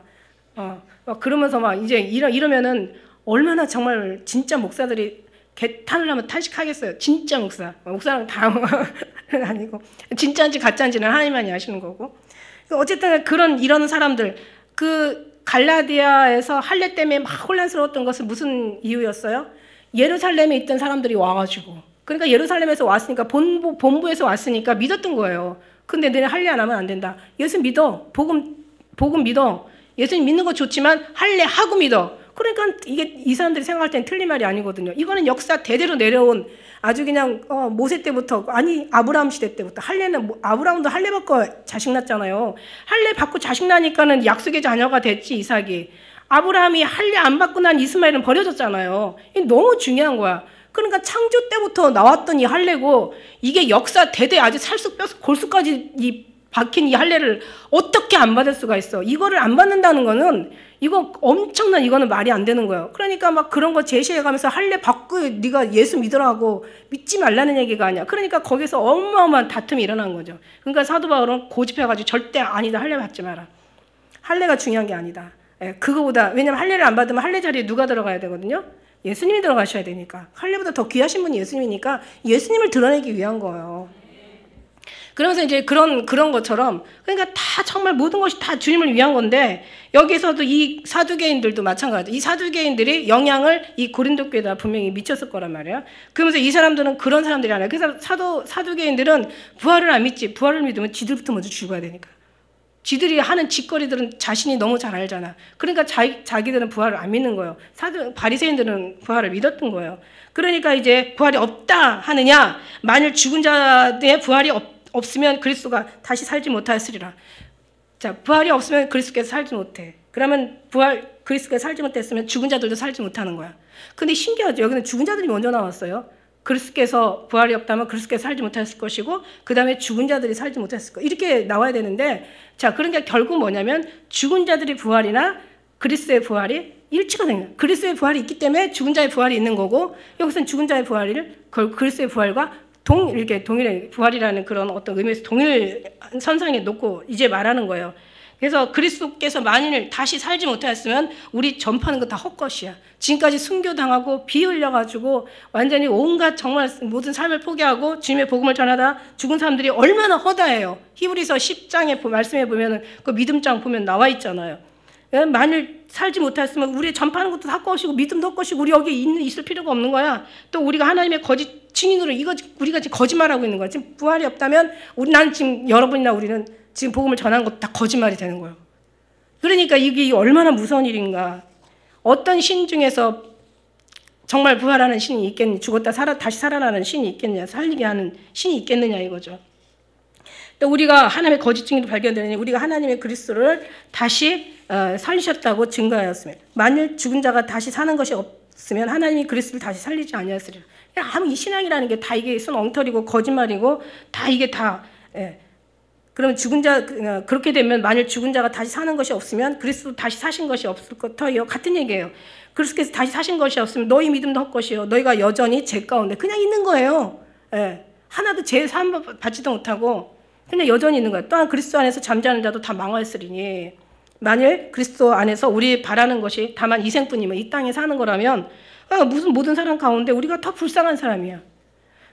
막 그러면서 막 이제 이러면은 얼마나 정말 진짜 목사들이 개탄을 하면 탄식하겠어요. 진짜 목사. 목사랑 다 아니고 진짜인지 가짜인지는 하나님만이 아시는 거고. 어쨌든 이런 사람들, 그 갈라디아에서 할례 때문에 막 혼란스러웠던 것은 무슨 이유였어요? 예루살렘에 있던 사람들이 와가지고. 그러니까 예루살렘에서 왔으니까 본부에서 왔으니까 믿었던 거예요. 근데 너네 할례 안 하면 안 된다. 예수 믿어. 복음 믿어. 예수님 믿는 거 좋지만 할례 하고 믿어. 그러니까 이게 이 사람들이 생각할 땐 틀린 말이 아니거든요. 이거는 역사 대대로 내려온 아주 그냥 모세 때부터, 아니 아브라함 시대 때부터 할례는 아브라함도 할례 받고 자식 낳잖아요. 할례 받고 자식 나니까는 약속의 자녀가 됐지 이삭이. 아브라함이 할례 안 받고 난 이스마엘은 버려졌잖아요. 이게 너무 중요한 거야. 그러니까 창조 때부터 나왔던 이 할례고 이게 역사 대대 아주 살쑥 뼈쑥 골수까지 박힌 이 할례를 어떻게 안 받을 수가 있어. 이거를 안 받는다는 거는 이거 엄청난, 이거는 말이 안 되는 거예요. 그러니까 막 그런 거 제시해가면서 할례 받고 네가 예수 믿으라고 믿지 말라는 얘기가 아니야. 그러니까 거기서 어마어마한 다툼이 일어난 거죠. 그러니까 사도 바울은 고집해가지고 절대 아니다, 할례 받지 마라. 할례가 중요한 게 아니다. 그거보다, 왜냐면 할례를 안 받으면 할례 자리에 누가 들어가야 되거든요? 예수님이 들어가셔야 되니까. 할례보다 더 귀하신 분이 예수님이니까 예수님을 드러내기 위한 거예요. 그러면서 이제 그런 것처럼, 그러니까 다 정말 모든 것이 다 주님을 위한 건데, 여기서도 이 사두개인들도 마찬가지. 이 사두개인들이 영향을 이 고린도 교회에다 분명히 미쳤을 거란 말이에요. 그러면서 이 사람들은 그런 사람들이 아니에요. 그래서 사두개인들은 부활을 안 믿지. 부활을 믿으면 지들부터 먼저 죽어야 되니까. 지들이 하는 짓거리들은 자신이 너무 잘 알잖아. 그러니까 자기들은 부활을 안 믿는 거예요. 바리새인들은 부활을 믿었던 거예요. 그러니까 이제 부활이 없다 하느냐, 만일 죽은 자의 부활이 없으면 그리스도가 다시 살지 못하였으리라. 자, 부활이 없으면 그리스도께서 살지 못해. 그러면 그리스도께서 살지 못했으면 죽은 자들도 살지 못하는 거야. 근데 신기하죠. 여기는 죽은 자들이 먼저 나왔어요. 그리스도께서 부활이 없다면 그리스도께서 살지 못했을 것이고, 그 다음에 죽은 자들이 살지 못했을 것, 이렇게 나와야 되는데, 자, 그러니까 결국 뭐냐면 죽은 자들의 부활이나 그리스도의 부활이 일치가 되는 거예요. 그리스도의 부활이 있기 때문에 죽은 자의 부활이 있는 거고, 여기서는 죽은 자의 부활을 그리스도의 부활과 이렇게 동일해, 부활이라는 그런 어떤 의미에서 동일 선상에 놓고 이제 말하는 거예요. 그래서 그리스도께서 만일 다시 살지 못하였으면 우리 전파하는 거 다 헛것이야. 지금까지 순교당하고 비 흘려가지고 완전히 온갖 정말 모든 삶을 포기하고 주님의 복음을 전하다 죽은 사람들이 얼마나 허다해요. 히브리서 10장에 말씀해 보면 그 믿음장 보면 나와 있잖아요. 만일 살지 못하였으면 우리 전파하는 것도 헛것이고 믿음도 헛것이고 우리 여기 있을 필요가 없는 거야. 또 우리가 하나님의 거짓 증인으로 우리가 지금 거짓말하고 있는 거야. 지금 부활이 없다면 난 지금 여러분이나 우리는 지금 복음을 전하는 것도 다 거짓말이 되는 거예요. 그러니까 이게 얼마나 무서운 일인가. 어떤 신 중에서 정말 부활하는 신이 있겠느냐, 죽었다 다시 살아나는 신이 있겠느냐, 살리게 하는 신이 있겠느냐 이거죠. 또 우리가 하나님의 거짓 증인도 발견되느니 우리가 하나님의 그리스도를 다시 살리셨다고 증거하였으며, 만일 죽은 자가 다시 사는 것이 없으면 하나님이 그리스도를 다시 살리지 아니하였으리라. 이 신앙이라는 게 다 이게 순 엉터리고 거짓말이고 다 이게 다. 그러면 그렇게 되면 만일 죽은 자가 다시 사는 것이 없으면 그리스도 다시 사신 것이 없을 것터요. 같은 얘기예요. 그리스도께서 다시 사신 것이 없으면 너희 믿음도 헛것이요. 너희가 여전히 죄 가운데 그냥 있는 거예요. 하나도 죄 사함 받지도 못하고 그냥 여전히 있는 거예요. 또한 그리스도 안에서 잠자는 자도 다 망하였으리니, 만일 그리스도 안에서 우리 바라는 것이 다만 이 생뿐이면 이 땅에 사는 거라면 무슨 모든 사람 가운데 우리가 더 불쌍한 사람이야.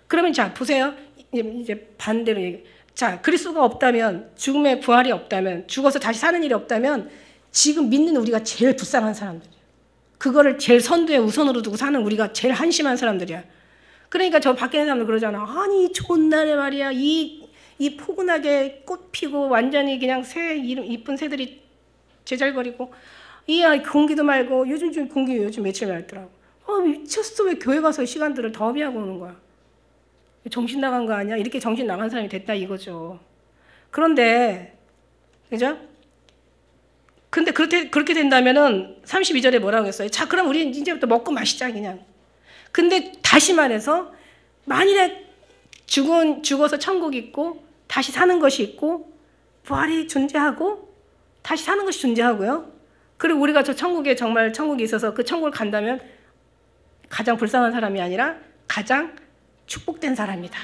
그러면 자 보세요. 이제 반대로 얘기해. 자, 그리스도가 없다면, 죽음의 부활이 없다면, 죽어서 다시 사는 일이 없다면 지금 믿는 우리가 제일 불쌍한 사람들이야. 그거를 제일 선두에 우선으로 두고 사는 우리가 제일 한심한 사람들이야. 그러니까 저 밖에 있는 사람들 그러잖아. 아니 좋은 날에 말이야, 이 포근하게 꽃 피고 완전히 그냥 이쁜 새들이 제잘거리고 이 공기도 맑고 요즘 좀 공기 요즘 며칠 맑더라고. 미쳤어. 왜 교회 가서 시간들을 더 비하고 오는 거야? 정신 나간 거 아니야? 이렇게 정신 나간 사람이 됐다 이거죠. 그런데 그죠? 근데 그렇게 된다면은 32절에 뭐라고 했어요? 자, 그럼 우리 이제부터 먹고 마시자 그냥. 근데 다시 말해서 만일에 죽어서 천국 있고 다시 사는 것이 있고 부활이 존재하고 다시 사는 것이 존재하고요. 그리고 우리가 저 천국에 정말 천국이 있어서 그 천국을 간다면 가장 불쌍한 사람이 아니라 가장 축복된 사람이다.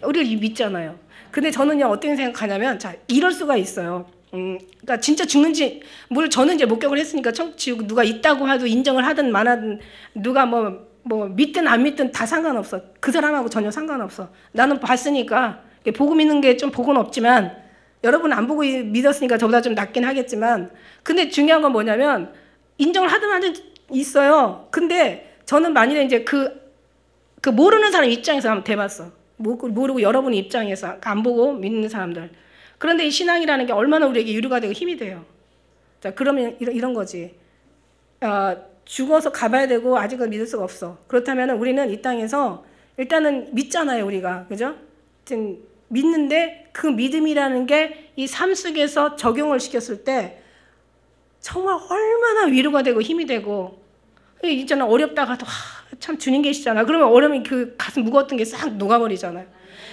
우리가 믿잖아요. 근데 저는요 어떻게 생각하냐면 자 이럴 수가 있어요. 그러니까 진짜 죽는지 물론 저는 이제 목격을 했으니까 지옥 누가 있다고 해도 인정을 하든 말하든 누가 뭐 믿든 안 믿든 다 상관없어. 그 사람하고 전혀 상관없어. 나는 봤으니까 보고 믿는 게 좀 복은 없지만 여러분 안 보고 믿었으니까 저보다 좀 낫긴 하겠지만 근데 중요한 건 뭐냐면 인정을 하든 말든 있어요. 근데 저는 만일에 이제 그 모르는 사람 입장에서 한번 대봤어. 모르고 여러분 입장에서 안 보고 믿는 사람들. 그런데 이 신앙이라는 게 얼마나 우리에게 유료가 되고 힘이 돼요. 자, 그러면 이런 거지. 죽어서 가봐야 되고 아직은 믿을 수가 없어. 그렇다면 우리는 이 땅에서 일단은 믿잖아요, 우리가. 그죠? 믿는데 그 믿음이라는 게 이 삶 속에서 적용을 시켰을 때 정말 얼마나 위로가 되고 힘이 되고 있잖아. 어렵다가도 참 주님 계시잖아. 그러면 어려우면 그 가슴 무거웠던 게 싹 녹아버리잖아요.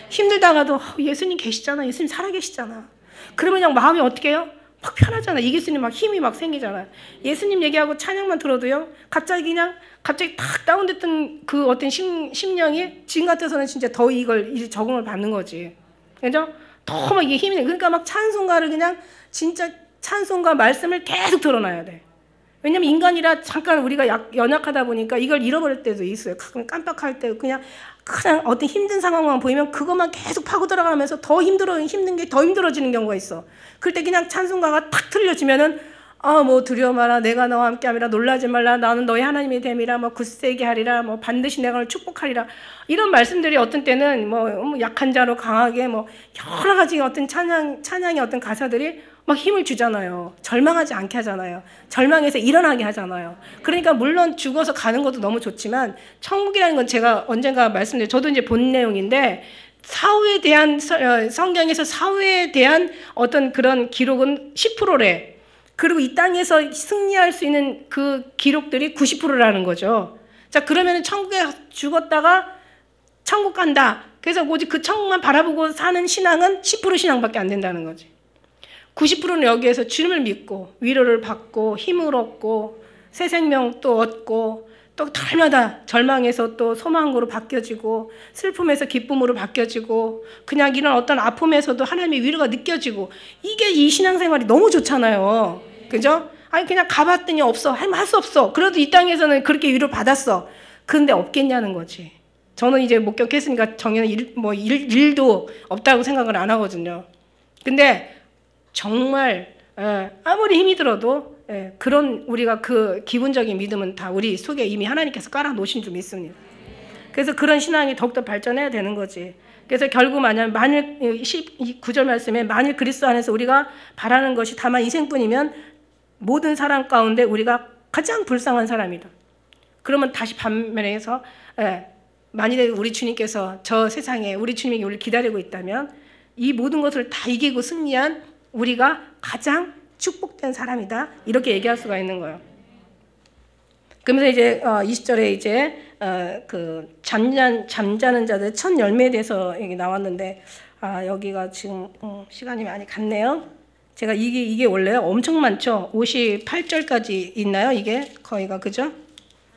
힘들다가도 예수님 계시잖아. 예수님 살아계시잖아. 그러면 그냥 마음이 어떻게 해요? 막 편하잖아. 예수님 막 힘이 막 생기잖아. 예수님 얘기하고 찬양만 들어도요. 갑자기 탁 다운됐던 그 어떤 심령이 지금 같아서는 진짜 더 이제 적응을 받는 거지. 그죠? 더 막 이게 힘이 내. 그러니까 막 찬송가를 그냥 진짜 찬송가 말씀을 계속 들어놔야 돼. 왜냐면 인간이라 잠깐 우리가 연약하다 보니까 이걸 잃어버릴 때도 있어요. 가끔 깜빡할 때 그냥 어떤 힘든 상황만 보이면 그것만 계속 파고 들어가면서 힘든 게 더 힘들어지는 경우가 있어. 그럴 때 그냥 찬송가가 탁 틀려지면은 뭐 두려워 마라 내가 너와 함께함이라 놀라지 말라 나는 너의 하나님이 됨이라 뭐 굳세게 하리라 뭐 반드시 내가 너를 축복하리라 이런 말씀들이 어떤 때는 뭐 약한 자로 강하게 뭐 여러 가지 어떤 찬양의 어떤 가사들이 막 힘을 주잖아요. 절망하지 않게 하잖아요. 절망에서 일어나게 하잖아요. 그러니까 물론 죽어서 가는 것도 너무 좋지만 천국이라는 건 제가 언젠가 말씀드린 저도 이제 본 내용인데 사후에 대한 성경에서 사후에 대한 어떤 그런 기록은 10%래. 그리고 이 땅에서 승리할 수 있는 그 기록들이 90%라는 거죠. 자, 그러면 천국에 죽었다가 천국 간다. 그래서 오직 그 천국만 바라보고 사는 신앙은 10% 신앙밖에 안 된다는 거지. 90%는 여기에서 주님을 믿고 위로를 받고 힘을 얻고 새 생명 또 얻고 또 달마다 절망에서 또 소망으로 바뀌어지고 슬픔에서 기쁨으로 바뀌어지고 그냥 이런 어떤 아픔에서도 하나님의 위로가 느껴지고 이게 이 신앙생활이 너무 좋잖아요. 그죠? 아니 그냥 가봤더니 없어. 할 수 없어. 그래도 이 땅에서는 그렇게 위로를 받았어. 그런데 없겠냐는 거지. 저는 이제 목격했으니까 정의는 일도 없다고 생각을 안 하거든요. 근데 정말 아무리 힘이 들어도 그런 우리가 그 기본적인 믿음은 다 우리 속에 이미 하나님께서 깔아놓으신 줄 믿습니다. 그래서 그런 신앙이 더욱더 발전해야 되는 거지. 그래서 결국 만일 19절 말씀에 만일 그리스도 안에서 우리가 바라는 것이 다만 인생뿐이면 모든 사람 가운데 우리가 가장 불쌍한 사람이다. 그러면 다시 반면에서 만일에 우리 주님께서 저 세상에 우리 주님이 우리를 기다리고 있다면 이 모든 것을 다 이기고 승리한 우리가 가장 축복된 사람이다. 이렇게 얘기할 수가 있는 거예요. 그러면서 이제 20절에 이제 그 잠자는 자들 첫 열매에 대해서 얘기 나왔는데 여기가 지금 시간이 많이 갔네요. 제가 이게 원래요 엄청 많죠. 58절까지 있나요? 이게 거의가 그죠?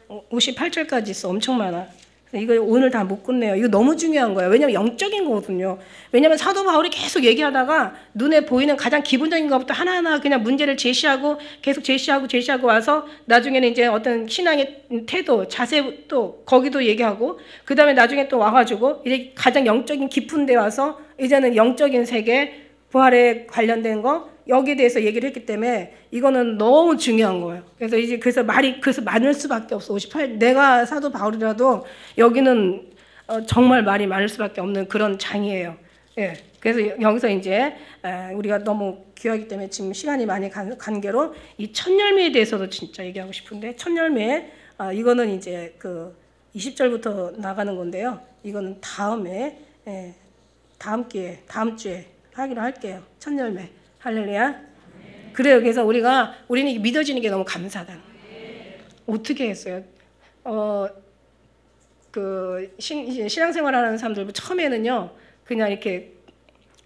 58절까지 있어. 엄청 많아. 이거 오늘 다 못 끝내요. 이거 너무 중요한 거예요. 왜냐면 영적인 거거든요. 왜냐면 사도 바울이 계속 얘기하다가 눈에 보이는 가장 기본적인 것부터 하나하나 그냥 문제를 제시하고 계속 제시하고 와서 나중에는 이제 어떤 신앙의 태도, 자세 또 거기도 얘기하고 그 다음에 나중에 또 와가지고 이제 가장 영적인 깊은 데 와서 이제는 영적인 세계, 부활에 관련된 거 여기에 대해서 얘기를 했기 때문에 이거는 너무 중요한 거예요. 그래서 말이 많을 수밖에 없어. 58 내가 사도 바울이라도 여기는 정말 말이 많을 수밖에 없는 그런 장이에요. 예. 그래서 여기서 이제 우리가 너무 귀하기 때문에 지금 시간이 많이 관계로 이 첫 열매에 대해서도 진짜 얘기하고 싶은데, 첫 열매 이거는 이제 그 20절부터 나가는 건데요. 이거는 다음에 다음 기회에 다음 주에 하기로 할게요. 첫 열매. 할렐루야. 그래요. 그래서 우리는 믿어지는 게 너무 감사하다. 어떻게 했어요? 이제 신앙생활하는 사람들 처음에는요, 그냥 이렇게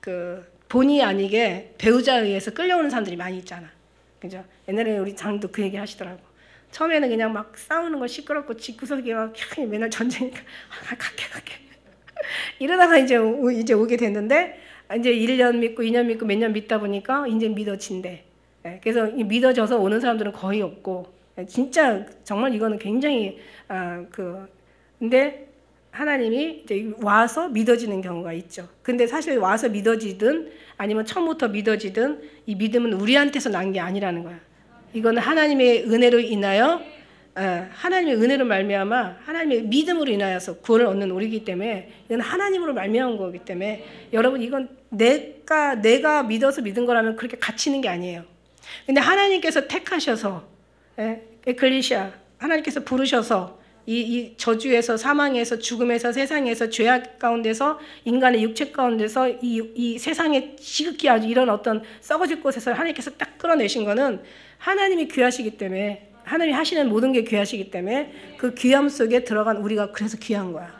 그 본의 아니게 배우자에 의해서 끌려오는 사람들이 많이 있잖아. 그죠? 옛날에 우리 장도 그 얘기 하시더라고. 처음에는 그냥 막 싸우는 거 시끄럽고 집구석에 막 맨날 전쟁이니까 갈게 이러다가 이제 오게 됐는데, 이제 1년 믿고 2년 믿고 몇 년 믿다 보니까 이제 믿어진대. 그래서 믿어져서 오는 사람들은 거의 없고, 진짜 정말 이거는 굉장히 근데 하나님이 이제 와서 믿어지는 경우가 있죠. 근데 사실 와서 믿어지든 아니면 처음부터 믿어지든 이 믿음은 우리한테서 난 게 아니라는 거야. 이거는 하나님의 은혜로 인하여 하나님의 은혜로 말미암아 하나님의 믿음으로 인하여서 구원을 얻는 우리이기 때문에, 이건 하나님으로 말미암은 거기 때문에, 여러분 이건 내가 믿어서 믿은 거라면 그렇게 갇히는 게 아니에요. 근데 하나님께서 택하셔서 에클리시아 하나님께서 부르셔서 이 저주에서 사망에서 죽음에서 세상에서 죄악 가운데서 인간의 육체 가운데서 이 세상에 지극히 아주 이런 어떤 썩어질 곳에서 하나님께서 딱 끌어내신 거는 하나님이 귀하시기 때문에, 하나님이 하시는 모든 게 귀하시기 때문에 그 귀함 속에 들어간 우리가 그래서 귀한 거야.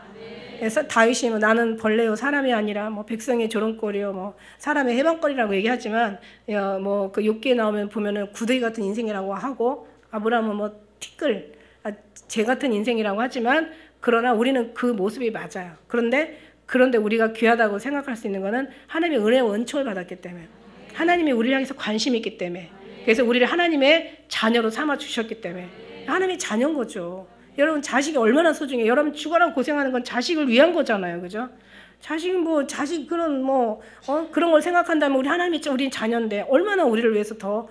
그래서 다윗이 나는 벌레요 사람이 아니라 뭐 백성의 조롱거리요 뭐 사람의 해방거리라고 얘기하지만, 뭐 그 욥기에 나오면 보면은 구더기 같은 인생이라고 하고, 아브라함은 뭐 티끌 재 같은 인생이라고 하지만, 그러나 우리는 그 모습이 맞아요. 그런데 우리가 귀하다고 생각할 수 있는 거는 하나님의 은혜와 은총을 받았기 때문에, 하나님이 우리를 향해서 관심이 있기 때문에, 그래서 우리를 하나님의 자녀로 삼아 주셨기 때문에 하나님의 자녀인 거죠. 여러분 자식이 얼마나 소중해요. 여러분 죽어라 고생하는 건 자식을 위한 거잖아요. 그죠? 자식 그런 그런 걸 생각한다면 우리 하나님이 우리 자녀인데 얼마나 우리를 위해서 더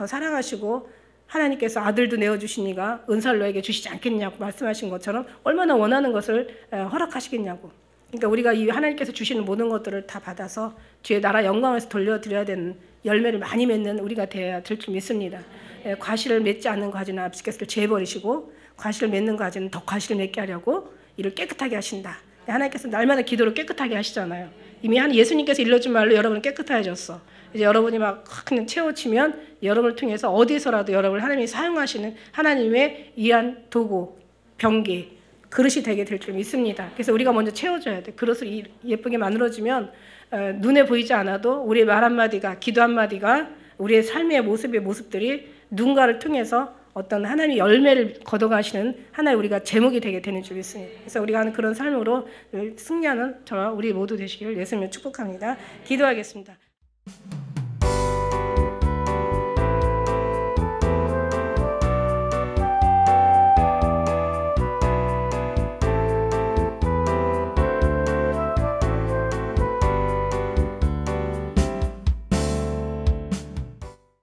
사랑하시고, 하나님께서 아들도 내어주시니가 은사를 너에게 주시지 않겠냐고 말씀하신 것처럼 얼마나 원하는 것을 허락하시겠냐고. 그러니까 우리가 이 하나님께서 주시는 모든 것들을 다 받아서 주의 나라 영광에서 돌려드려야 되는 열매를 많이 맺는 우리가 되어야 될 줄 믿습니다. 과실을 맺지 않는 가지는 앞시께서를 제버리시고, 과실을 맺는 가지는 더 과실을 맺게 하려고 이를 깨끗하게 하신다. 하나님께서 날마다 기도를 깨끗하게 하시잖아요. 이미 예수님께서 일러준 말로 여러분은 깨끗해졌어. 이제 여러분이 막 그냥 채워치면 여러분을 통해서 어디서라도 여러분을 하나님이 사용하시는 하나님의 귀한 도구, 병기, 그릇이 되게 될 줄 믿습니다. 그래서 우리가 먼저 채워줘야 돼. 그릇을 예쁘게 만들어주면 눈에 보이지 않아도 우리의 말 한마디가, 기도 한마디가, 우리의 삶의 모습들이 누군가를 통해서 어떤 하나님의 열매를 거둬가시는 하나의 우리가 제목이 되게 되는 줄 믿습니다. 그래서 우리가 하는 그런 삶으로 승리하는 저와 우리 모두 되시기를 예수님을 축복합니다. 기도하겠습니다.